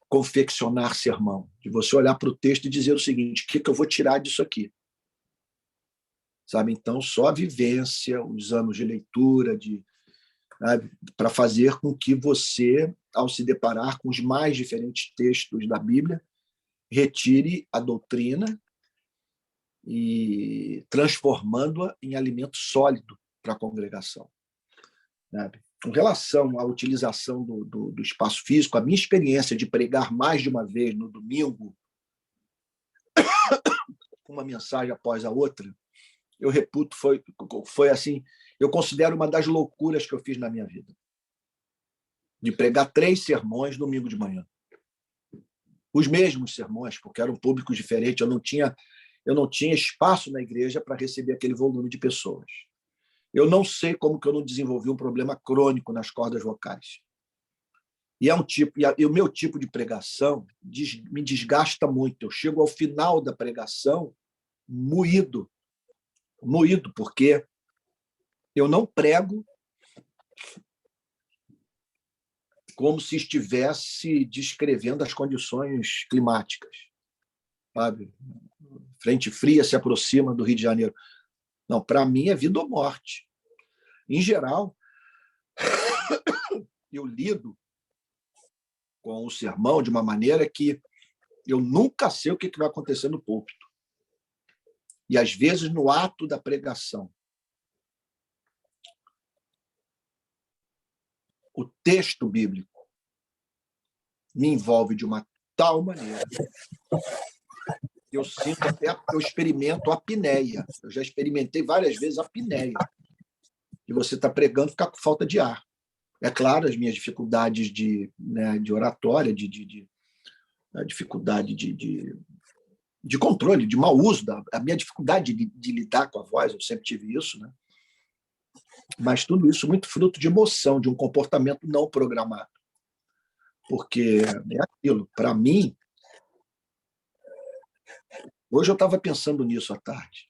S1: confeccionar sermão, de você olhar para o texto e dizer o seguinte: o que eu vou tirar disso aqui? Sabe? Então, só a vivência, os anos de leitura, para fazer com que você, ao se deparar com os mais diferentes textos da Bíblia, retire a doutrina e transformando-a em alimento sólido para a congregação. Sabe? Com relação à utilização do espaço físico, a minha experiência de pregar mais de uma vez no domingo, uma mensagem após a outra, eu reputo, foi assim, eu considero uma das loucuras que eu fiz na minha vida. De pregar 3 sermões domingo de manhã. Os mesmos sermões, porque eram públicos diferentes, eu não tinha espaço na igreja para receber aquele volume de pessoas. Eu não sei como que eu não desenvolvi um problema crônico nas cordas vocais. E o meu tipo de pregação me desgasta muito. Eu chego ao final da pregação moído, porque eu não prego como se estivesse descrevendo as condições climáticas. Sabe? Frente fria se aproxima do Rio de Janeiro. Não, para mim é vida ou morte. Em geral, eu lido com o sermão de uma maneira que eu nunca sei o que vai acontecer no púlpito. E, às vezes, no ato da pregação, o texto bíblico me envolve de uma tal maneira que eu sinto eu experimento a apneia. Eu já experimentei várias vezes a apneia. E você está pregando e ficar com falta de ar. É claro, as minhas dificuldades de oratória, a dificuldade de controle, de mau uso, a minha dificuldade de lidar com a voz, eu sempre tive isso, né? Mas tudo isso muito fruto de emoção, de um comportamento não programado. Porque é aquilo, para mim, hoje eu estava pensando nisso à tarde.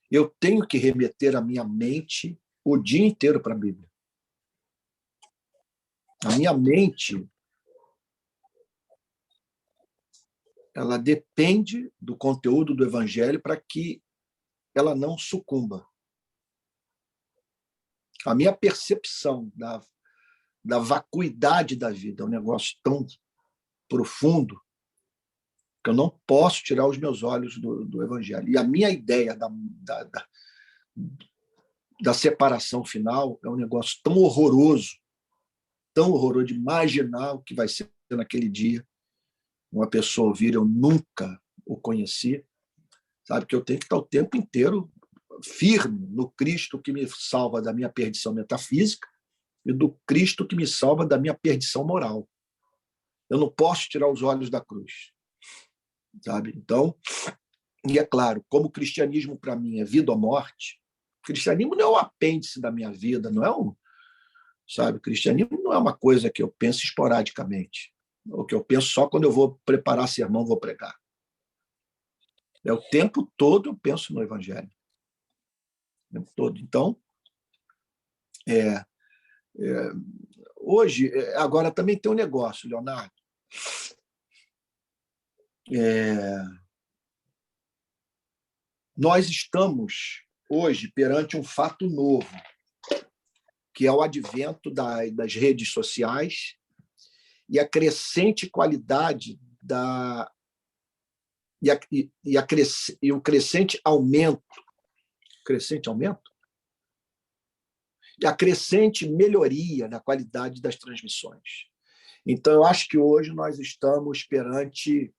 S1: Eu tenho que remeter a minha mente o dia inteiro para a Bíblia. A minha mente, ela depende do conteúdo do Evangelho para que ela não sucumba. A minha percepção da vacuidade da vida é um negócio tão profundo que eu não posso tirar os meus olhos do Evangelho. E a minha ideia da separação final é um negócio tão horroroso de imaginar o que vai ser naquele dia. Uma pessoa ouvir, eu nunca o conheci, sabe, que eu tenho que estar o tempo inteiro firme no Cristo que me salva da minha perdição metafísica e do Cristo que me salva da minha perdição moral. Eu não posso tirar os olhos da cruz, sabe? Então, e é claro, como o cristianismo para mim é vida ou morte, o cristianismo não é o apêndice da minha vida, não é sabe? O cristianismo não é uma coisa que eu penso esporadicamente, ou que eu penso só quando eu vou preparar sermão, vou pregar. É o tempo todo eu penso no Evangelho. O tempo todo. Então, hoje, agora também tem um negócio, Leonardo. Nós estamos hoje perante um fato novo, que é o advento das redes sociais e a crescente qualidade e o crescente aumento e a crescente melhoria na qualidade das transmissões. Então, eu acho que hoje nós estamos perante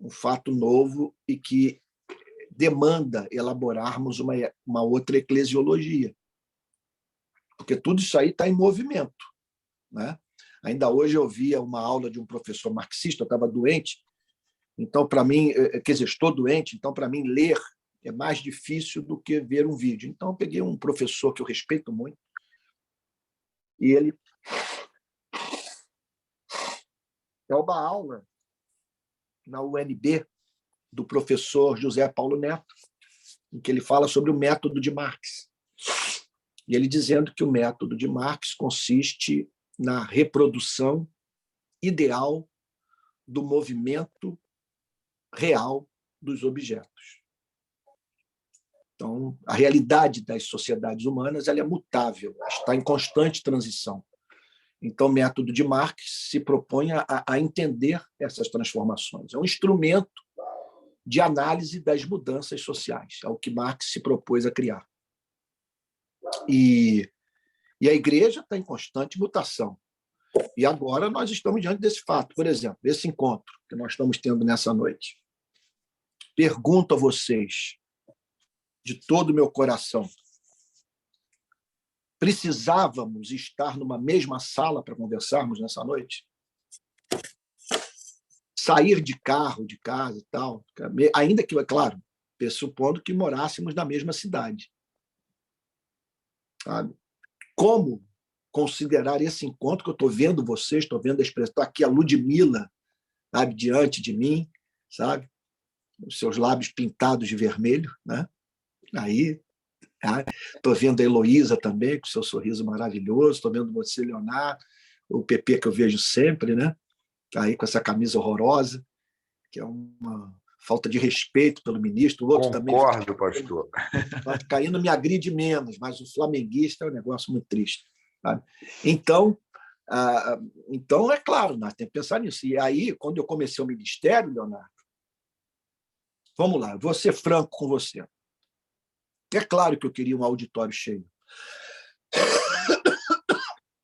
S1: um fato novo e que demanda elaborarmos uma outra eclesiologia, porque tudo isso aí está em movimento, né? Ainda hoje eu via uma aula de um professor marxista, eu estava doente, então, para mim, quer dizer, estou doente, então, para mim, ler é mais difícil do que ver um vídeo. Então, eu peguei um professor que eu respeito muito, e ele é uma aula na UNB do professor José Paulo Neto, em que ele fala sobre o método de Marx. E ele dizendo que o método de Marx consiste na reprodução ideal do movimento real dos objetos. Então, a realidade das sociedades humanas ela é mutável, está em constante transição. Então, o método de Marx se propõe a entender essas transformações. É um instrumento de análise das mudanças sociais, é o que Marx se propôs a criar. E a igreja está em constante mutação. E agora nós estamos diante desse fato. Por exemplo, esse encontro que nós estamos tendo nessa noite. Pergunto a vocês, de todo o meu coração, precisávamos estar numa mesma sala para conversarmos nessa noite? Sair de carro, de casa e tal, ainda que, é claro, pressupondo que morássemos na mesma cidade. Sabe? Como considerar esse encontro que eu estou vendo vocês, estou vendo a expressão, estou aqui a Ludmila, sabe, diante de mim, sabe? Os seus lábios pintados de vermelho, né? Aí, estou vendo a Heloísa também, com seu sorriso maravilhoso, estou vendo você, Leonardo, o Pepe que eu vejo sempre, né? Aí com essa camisa horrorosa, que é uma falta de respeito pelo ministro. O outro
S3: Concordo,
S1: também,
S3: pastor.
S1: Caindo me agride menos, mas o flamenguista é um negócio muito triste. Sabe? Então, é claro, nós temos que pensar nisso. E aí, quando eu comecei o ministério, Leonardo, vamos lá, vou ser franco com você. É claro que eu queria um auditório cheio.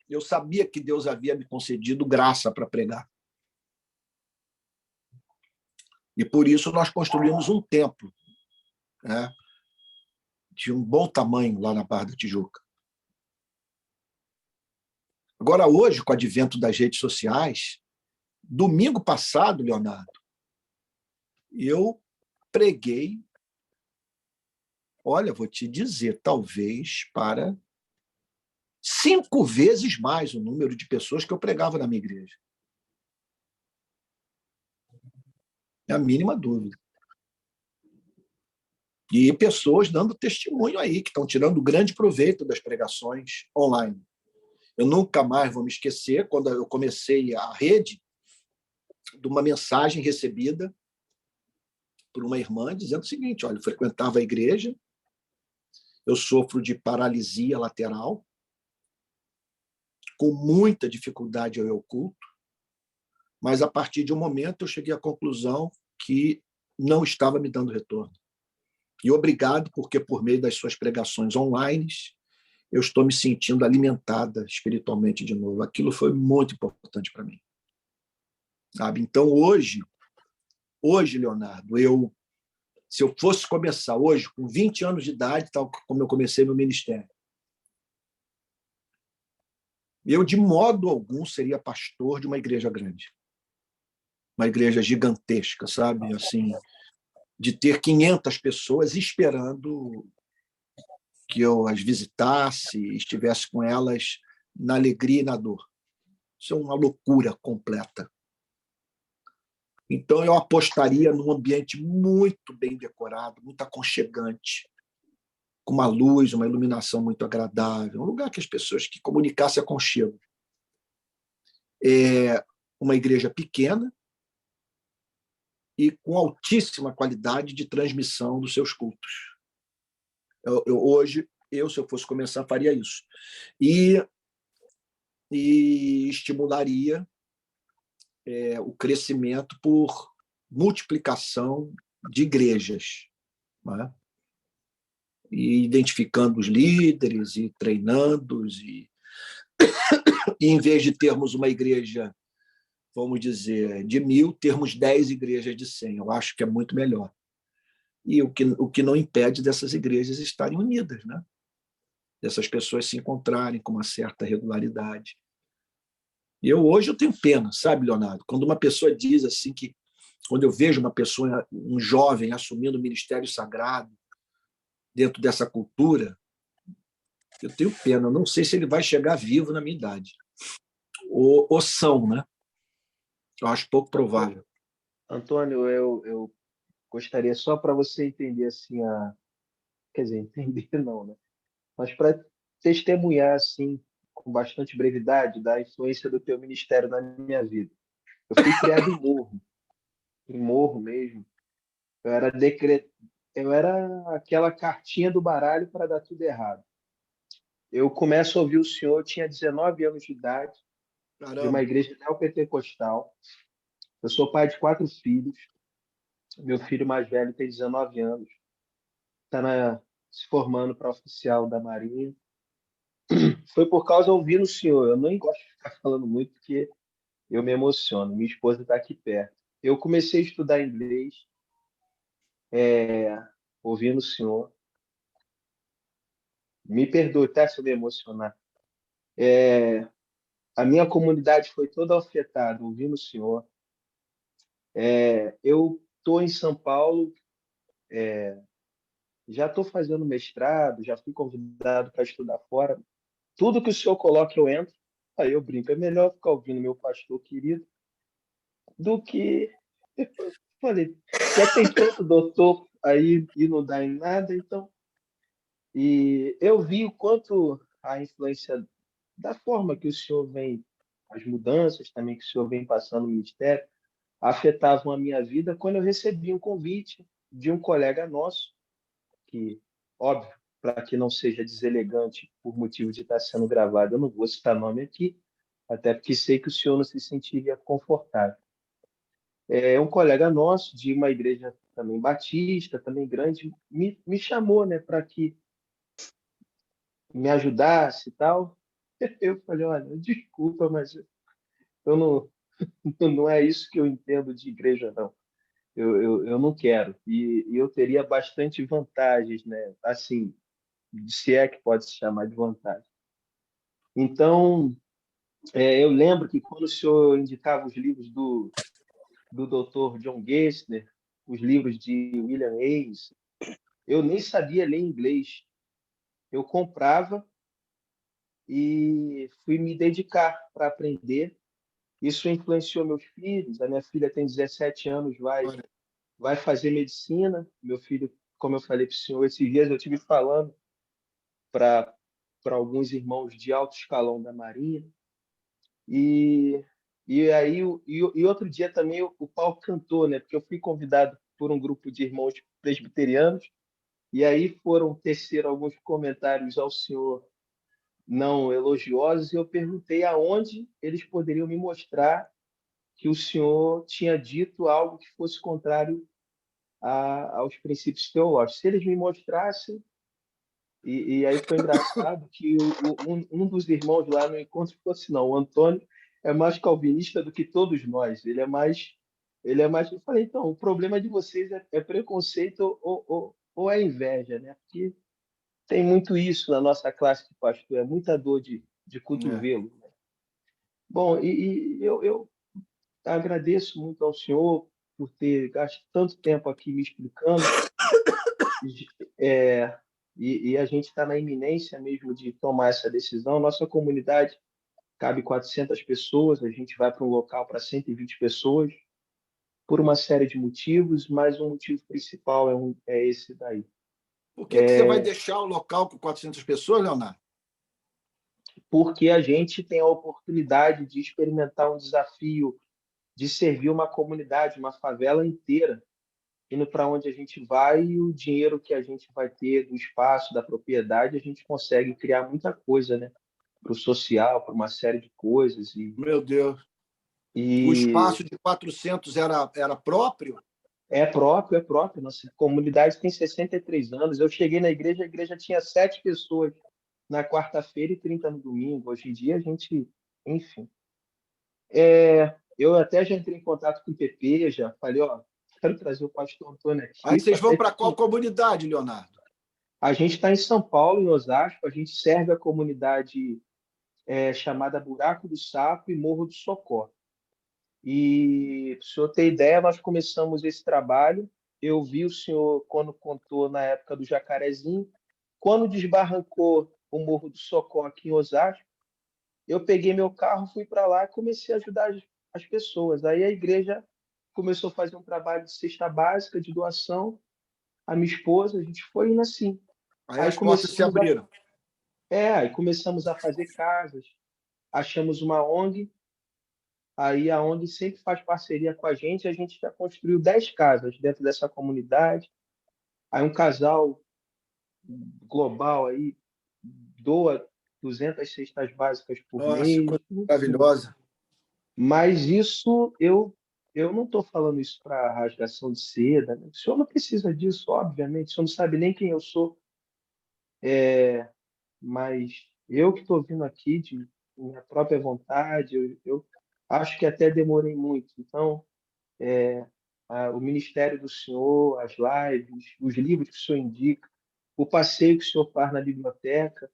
S1: Eu sabia que Deus havia me concedido graça para pregar. E por isso nós construímos um templo, né, de um bom tamanho lá na Barra da Tijuca. Agora, hoje, com o advento das redes sociais, domingo passado, Leonardo, eu preguei, olha, vou te dizer, talvez para 5 vezes mais o número de pessoas que eu pregava na minha igreja. É a mínima dúvida. E pessoas dando testemunho aí, que estão tirando grande proveito das pregações online. Eu nunca mais vou me esquecer, quando eu comecei a rede, de uma mensagem recebida por uma irmã dizendo o seguinte: olha, eu frequentava a igreja, eu sofro de paralisia lateral, com muita dificuldade ao culto, mas a partir de um momento eu cheguei à conclusão que não estava me dando retorno. E obrigado, porque por meio das suas pregações online, eu estou me sentindo alimentada espiritualmente de novo. Aquilo foi muito importante para mim. Sabe? Então, hoje, Leonardo, se eu fosse começar hoje, com 20 anos de idade, tal como eu comecei meu ministério, eu, de modo algum, seria pastor de uma igreja grande. Uma igreja gigantesca, sabe? Assim, de ter 500 pessoas esperando que eu as visitasse e estivesse com elas na alegria e na dor. Isso é uma loucura completa. Então, eu apostaria num ambiente muito bem decorado, muito aconchegante, com uma luz, uma iluminação muito agradável, um lugar que as pessoas que comunicassem aconchego. Uma igreja pequena e com altíssima qualidade de transmissão dos seus cultos. Hoje, se eu fosse começar, faria isso. E estimularia o crescimento por multiplicação de igrejas, né? E identificando os líderes e treinando-os. E em vez de termos uma igreja vamos dizer, de 1.000, termos 10 igrejas de 100. Eu acho que é muito melhor. E o que não impede dessas igrejas estarem unidas, né? Dessas pessoas se encontrarem com uma certa regularidade. E hoje eu tenho pena, sabe, Leonardo? Quando uma pessoa diz assim que, quando eu vejo uma pessoa, um jovem assumindo o ministério sagrado dentro dessa cultura, eu tenho pena. Eu não sei se ele vai chegar vivo na minha idade. Ou são, né? Eu acho pouco provável.
S5: Antônio, eu gostaria só para você entender assim quer dizer, entender não, né? Mas para testemunhar assim com bastante brevidade da influência do teu ministério na minha vida. Eu fui criado em morro mesmo. Eu era eu era aquela cartinha do baralho para dar tudo errado. Eu começo a ouvir o senhor, eu tinha 19 anos de idade, de uma
S1: Caramba.
S5: igreja neopentecostal. Eu sou pai de 4 filhos. Meu filho mais velho tem 19 anos, está se formando para oficial da Marinha. Foi por causa de ouvir o senhor. Eu nem gosto de ficar falando muito, porque eu me emociono. Minha esposa está aqui perto. Eu comecei a estudar inglês, ouvindo o senhor. Me perdoe, tá, se eu me emocionar. A minha comunidade foi toda afetada, ouvindo o senhor. Eu estou em São Paulo, já estou fazendo mestrado, já fui convidado para estudar fora. Tudo que o senhor coloca, eu entro. Aí eu brinco, é melhor ficar ouvindo meu pastor querido do que. Eu falei, já tem tanto doutor aí e não dá em nada, então. E eu vi o quanto a influência da forma que o senhor vem, as mudanças também que o senhor vem passando no ministério, afetavam a minha vida quando eu recebi um convite de um colega nosso, que, óbvio, para que não seja deselegante por motivo de estar sendo gravado, eu não vou citar nome aqui, até porque sei que o senhor não se sentiria confortável. É um colega nosso de uma igreja também batista, também grande, me chamou, né, para que me ajudasse e tal. Eu falei, olha, desculpa, mas eu não, não é isso que eu entendo de igreja, não. Eu não quero. E eu teria bastante vantagens, né? Assim, se é que pode se chamar de vantagem. Então, eu lembro que quando o senhor indicava os livros do Dr. John Gessner, os livros de William Hayes, eu nem sabia ler inglês. Eu comprava e fui me dedicar para aprender. Isso influenciou meus filhos. A minha filha tem 17 anos,
S1: Olha,
S5: vai fazer medicina. Meu filho, como eu falei para o senhor, esses dias eu tive falando para alguns irmãos de alto escalão da Marinha. E, e aí, outro dia também o pau cantou, né? Porque eu fui convidado por um grupo de irmãos presbiterianos, e aí foram tecer alguns comentários ao senhor não elogiosos, e eu perguntei aonde eles poderiam me mostrar que o senhor tinha dito algo que fosse contrário aos princípios teológicos. Se eles me mostrassem, e aí foi engraçado que um dos irmãos lá no encontro falou assim, não, o Antônio é mais calvinista do que todos nós, ele é mais... Eu falei, então, o problema de vocês é preconceito ou é inveja, né? Porque tem muito isso na nossa classe de pastor, é muita dor de
S1: é.
S5: cotovelo. Né? Bom, eu agradeço muito ao senhor por ter gasto tanto tempo aqui me explicando. É, a gente está na iminência mesmo de tomar essa decisão. Nossa comunidade cabe 400 pessoas, a gente vai para um local para 120 pessoas, por uma série de motivos, mas o motivo principal é esse daí.
S1: Por que você vai deixar o local com 400 pessoas, Leonardo?
S5: Porque a gente tem a oportunidade de experimentar um desafio de servir uma comunidade, uma favela inteira, indo para onde a gente vai e o dinheiro que a gente vai ter do espaço, da propriedade, a gente consegue criar muita coisa, né? Para o social, para uma série de coisas.
S1: Meu Deus. O
S5: E
S1: espaço de 400 era próprio?
S5: é próprio, é próprio. Nossa comunidade tem 63 anos. Eu cheguei na igreja, a igreja tinha 7 pessoas na quarta-feira e 30 no domingo. Hoje em dia, a gente, enfim. eu até já entrei em contato com o PP, já falei, ó, quero trazer o pastor Antônio
S1: Aí
S5: aqui.
S1: vocês vão para qual comunidade, Leonardo?
S5: A gente está em São Paulo, em Osasco, a gente serve a comunidade chamada Buraco do Sapo e Morro do Socó. E, para o senhor ter ideia, nós começamos esse trabalho. Eu vi o senhor quando contou na época do Jacarezinho. Quando desbarrancou o Morro do Socó aqui em Osasco, eu peguei meu carro, fui para lá e comecei a ajudar as pessoas. Aí a igreja começou a fazer um trabalho de cesta básica, de doação. A minha esposa, a gente foi indo assim.
S1: Aí
S5: Aí
S1: as portas se abriram.
S5: aí começamos a fazer casas, achamos uma ONG. Aí a ONG sempre faz parceria com a gente já construiu 10 casas dentro dessa comunidade. Aí um casal global aí doa 200 cestas básicas por
S1: Nossa,
S5: mês.
S1: coisa maravilhosa.
S5: Mas isso eu não estou falando isso para rasgação de seda, né? O senhor não precisa disso, obviamente. O senhor não sabe nem quem eu sou, mas eu que estou vindo aqui de minha própria vontade, eu acho que até demorei muito. Então, o ministério do senhor, as lives, os livros que o senhor indica, o passeio que o senhor faz na biblioteca,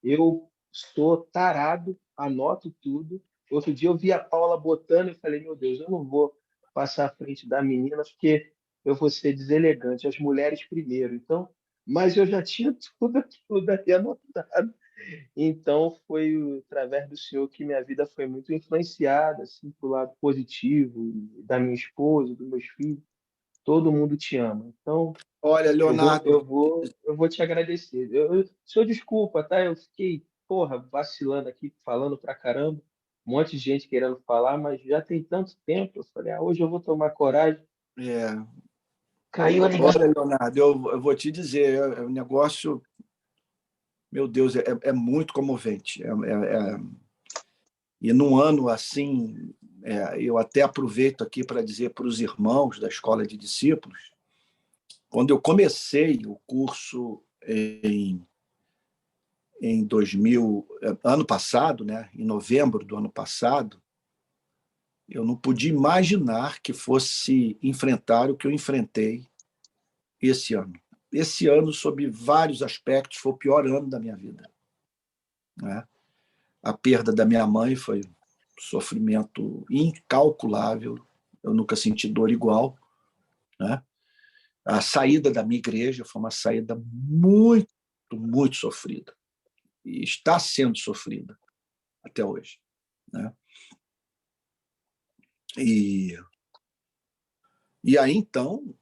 S5: eu sou tarado, anoto tudo. Outro dia eu vi a Paula botando e falei, meu Deus, eu não vou passar à frente da menina porque eu vou ser deselegante, as mulheres primeiro. Então, mas eu já tinha tudo aquilo dali anotado. Então, foi através do senhor que minha vida foi muito influenciada, assim, para o lado positivo, da minha esposa, dos meus filhos. Todo mundo te ama. Então,
S1: Olha, Leonardo,
S5: eu vou te agradecer. Senhor, desculpa, tá? Eu fiquei, porra, vacilando aqui, falando pra caramba. Um monte de gente querendo falar, mas já tem tanto tempo. Eu falei, hoje eu vou tomar coragem.
S1: é,
S5: Caiu a ligação.
S1: olha, Leonardo, eu vou te dizer, é um negócio, meu Deus, é muito comovente. E num ano assim, eu até aproveito aqui para dizer para os irmãos da Escola de Discípulos, quando eu comecei o curso em 2000, ano passado, né, em novembro do ano passado, eu não podia imaginar que fosse enfrentar o que eu enfrentei esse ano. Esse ano, sob vários aspectos, foi o pior ano da minha vida, né? A perda da minha mãe foi um sofrimento incalculável, eu nunca senti dor igual, né? A saída da minha igreja foi uma saída muito, muito sofrida, e está sendo sofrida até hoje, né? E, e aí, então,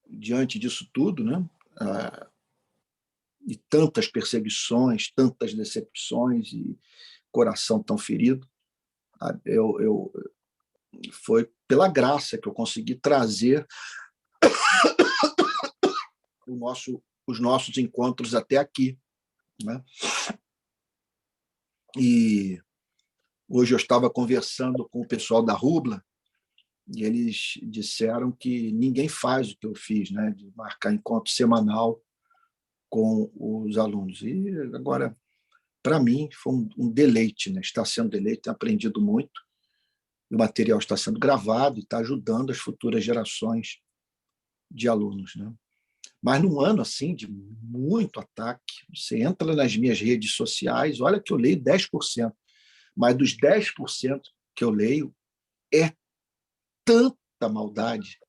S1: diante disso tudo, né? E tantas perseguições, tantas decepções e coração tão ferido, foi pela graça que eu consegui trazer os nossos encontros até aqui, né? E hoje eu estava conversando com o pessoal da Rubla e eles disseram que ninguém faz o que eu fiz, né? De marcar encontro semanal com os alunos. E agora, para mim, foi um deleite, né? Está sendo deleite, tenho aprendido muito. O material está sendo gravado e está ajudando as futuras gerações de alunos, né? Mas num ano assim de muito ataque, você entra nas minhas redes sociais, olha que eu leio 10%, mas dos 10% que eu leio é tanta maldade,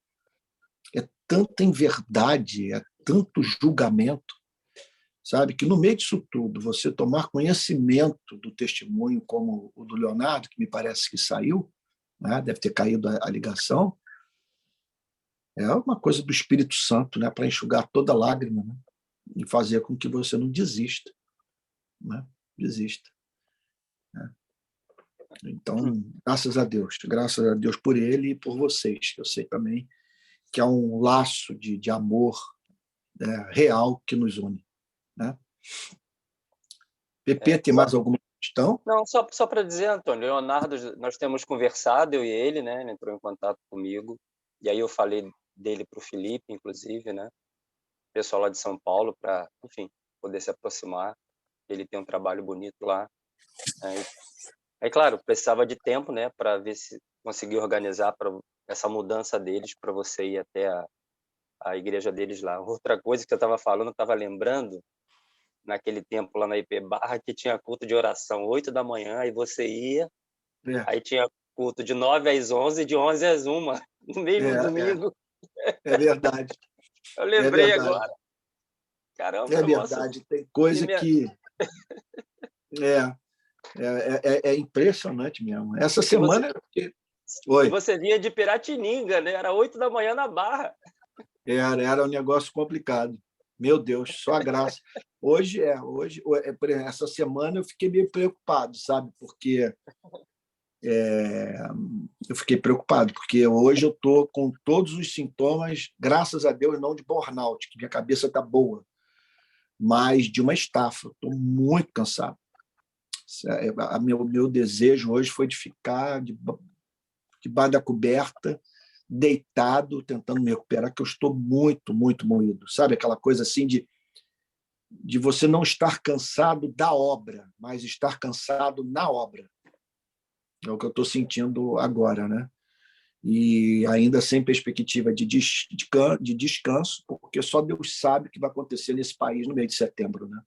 S1: é tanta inverdade, é tanto julgamento, sabe? Que no meio disso tudo, você tomar conhecimento do testemunho como o do Leonardo, que me parece que saiu, né? Deve ter caído a ligação, é uma coisa do Espírito Santo, né? Para enxugar toda lágrima, né? E fazer com que você não desista, né? Desista, né? Então, graças a Deus por ele e por vocês. Eu sei também que há um laço de amor, né, real que nos une, né? PP, tem mais alguma questão?
S2: Não, só para dizer, Antônio, Leonardo, nós temos conversado, eu e ele, né? Ele entrou em contato comigo, e aí eu falei dele para o Felipe, inclusive, né? Pessoal lá de São Paulo, para, enfim, poder se aproximar. Ele tem um trabalho bonito lá, né? Aí, claro, precisava de tempo, né, para ver se conseguia organizar para essa mudança deles, para você ir até a igreja deles lá. Outra coisa que eu estava falando, eu estava lembrando, naquele tempo lá na IP Barra, que tinha culto de oração 8 da manhã, aí você ia,
S1: É,
S2: aí tinha culto de 9 às 11, de 11 às 1, no mesmo
S1: é,
S2: domingo.
S1: é verdade,
S2: Eu
S1: é
S2: lembrei
S1: verdade,
S2: agora. Caramba,
S1: é
S2: nossa.
S1: verdade. Tem coisa que é, é impressionante mesmo. Essa
S2: E você,
S1: semana,
S2: e
S1: oi,
S2: você vinha de Piratininga, né? Era 8 da manhã na Barra.
S1: era um negócio complicado. Meu Deus, só a graça. Hoje, por exemplo, essa semana eu fiquei meio preocupado, sabe? Porque eu fiquei preocupado, porque hoje eu estou com todos os sintomas, graças a Deus, não de burnout, que minha cabeça está boa, mas de uma estafa. Estou muito cansado. Meu desejo hoje foi de ficar debaixo da coberta, deitado, tentando me recuperar, que eu estou muito, muito moído. Sabe aquela coisa assim de você não estar cansado da obra, mas estar cansado na obra. É o que eu estou sentindo agora, né? E ainda sem perspectiva de descanso, porque só Deus sabe o que vai acontecer nesse país no mês de setembro, né?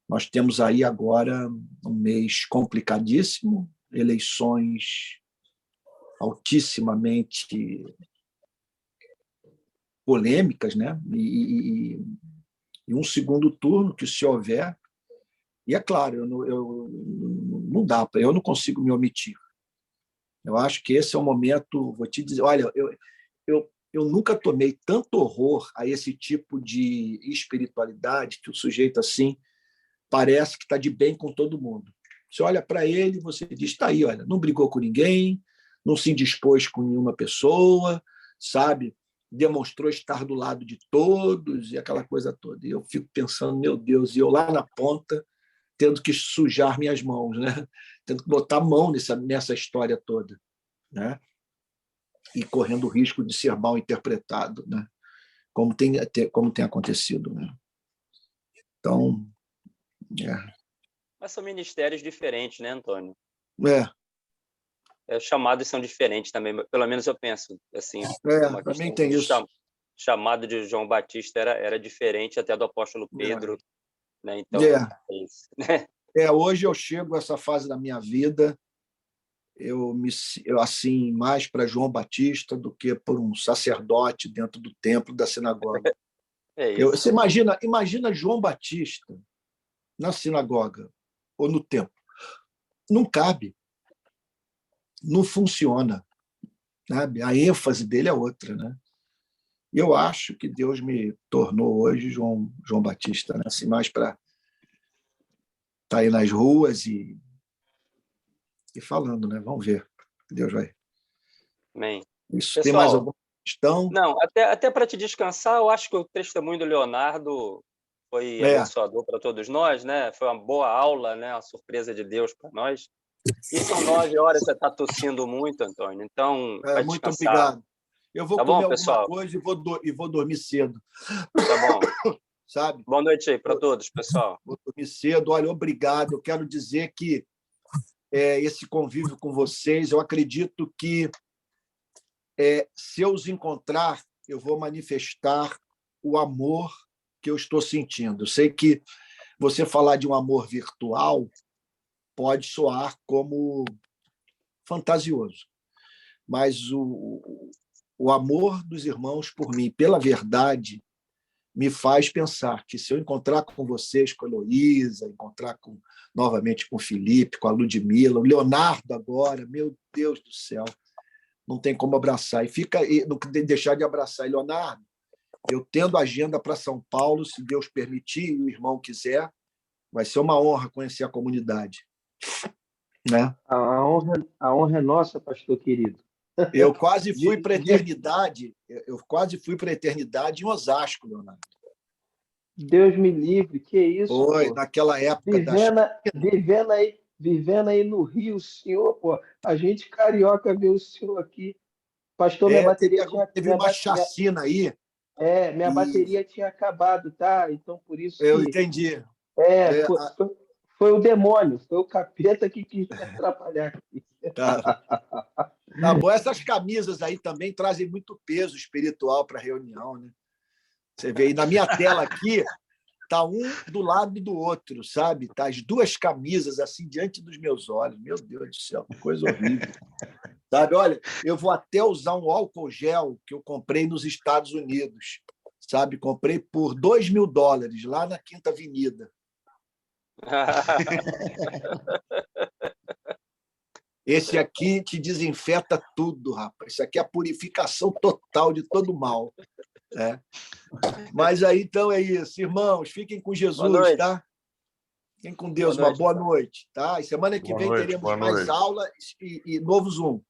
S1: Nós temos aí agora um mês complicadíssimo, eleições altissimamente polêmicas, né? E um segundo turno que, se houver, e é claro, não dá, eu não consigo me omitir. Eu acho que esse é o momento, vou te dizer, olha, eu nunca tomei tanto horror a esse tipo de espiritualidade que o sujeito assim parece que está de bem com todo mundo. Você olha para ele, você diz, está aí, olha, não brigou com ninguém, não se indispôs com nenhuma pessoa, sabe? Demonstrou estar do lado de todos e aquela coisa toda. E eu fico pensando, meu Deus, e eu lá na ponta, tendo que sujar minhas mãos, né? Tendo que botar a mão nessa história toda, né? E correndo o risco de ser mal interpretado, né? Como tem acontecido, né? Então,
S2: Mas são ministérios diferentes, né, Antônio?
S1: é,
S2: Os chamados são diferentes também, pelo menos eu penso, assim, uma
S1: também
S2: questão
S1: tem
S2: de
S1: isso.
S2: chamado de João Batista era diferente até do apóstolo Pedro, né? Então,
S1: É,
S2: é isso.
S1: hoje eu chego a essa fase da minha vida, eu assim, mais para João Batista do que por um sacerdote dentro do templo da sinagoga.
S2: É isso.
S1: Você imagina João Batista na sinagoga ou no templo. Não cabe, não funciona. Sabe? A ênfase dele é outra. Né? Eu acho que Deus me tornou hoje João Batista, né? Assim, mais para estar aí nas ruas e falando, né? Vamos ver. Deus vai.
S2: Amém.
S1: Isso. Tem mais
S2: Pessoal,
S1: alguma questão?
S2: não, até para te descansar, eu acho que o testemunho do Leonardo foi
S1: É,
S2: abençoador para todos nós, né? Foi uma boa aula, né? Uma surpresa de Deus para nós. E são 9 horas, você está tossindo muito, Antônio. Então, vai
S1: muito
S2: descansar.
S1: obrigado. Eu vou
S2: Tá
S1: comer
S2: bom,
S1: alguma
S2: pessoal?
S1: coisa e vou dormir cedo,
S2: Tá bom.
S1: sabe?
S2: Boa noite aí para todos, pessoal.
S1: Vou dormir cedo. Olha, obrigado. Eu quero dizer que esse convívio com vocês, eu acredito que se eu os encontrar, eu vou manifestar o amor que eu estou sentindo. Eu sei que você falar de um amor virtual pode soar como fantasioso, mas o amor dos irmãos por mim, pela verdade, me faz pensar que se eu encontrar com vocês, com a Heloísa, novamente com o Felipe, com a Ludmila, o Leonardo agora, meu Deus do céu, não tem como abraçar. E não deixar de abraçar. E, Leonardo, eu tendo agenda para São Paulo, se Deus permitir e o irmão quiser, vai ser uma honra conhecer a comunidade. Né?
S5: A honra é nossa, pastor querido.
S1: Eu quase fui para a
S5: De-
S1: eternidade. Eu quase fui para a eternidade em Osasco, Leonardo.
S5: Deus me livre, que isso,
S1: Foi
S5: pô?
S1: naquela época da
S5: Vivendo aí no Rio, senhor, pô. A gente carioca vê o senhor aqui. Pastor,
S1: teve uma chacina aí
S5: minha
S1: e
S5: bateria tinha acabado, tá? Então por isso
S1: eu
S5: que
S1: entendi.
S5: é,
S1: É,
S5: foi, Foi o demônio, foi o capeta que quis me atrapalhar aqui.
S1: Tá bom. Essas camisas aí também trazem muito peso espiritual para a reunião, né? Você vê aí na minha tela aqui, tá um do lado do outro, sabe? Tá as duas camisas assim diante dos meus olhos. Meu Deus do céu, que coisa horrível. Sabe? Olha, eu vou até usar um álcool gel que eu comprei nos Estados Unidos, sabe? Comprei por $2.000 lá na Quinta Avenida. Esse aqui te desinfeta tudo, rapaz. Isso aqui é a purificação total de todo mal. Né? Mas aí, então, é isso. Irmãos, fiquem com Jesus, tá? Fiquem com Deus. Uma boa noite, tá? E semana que vem teremos mais aula e novo Zoom.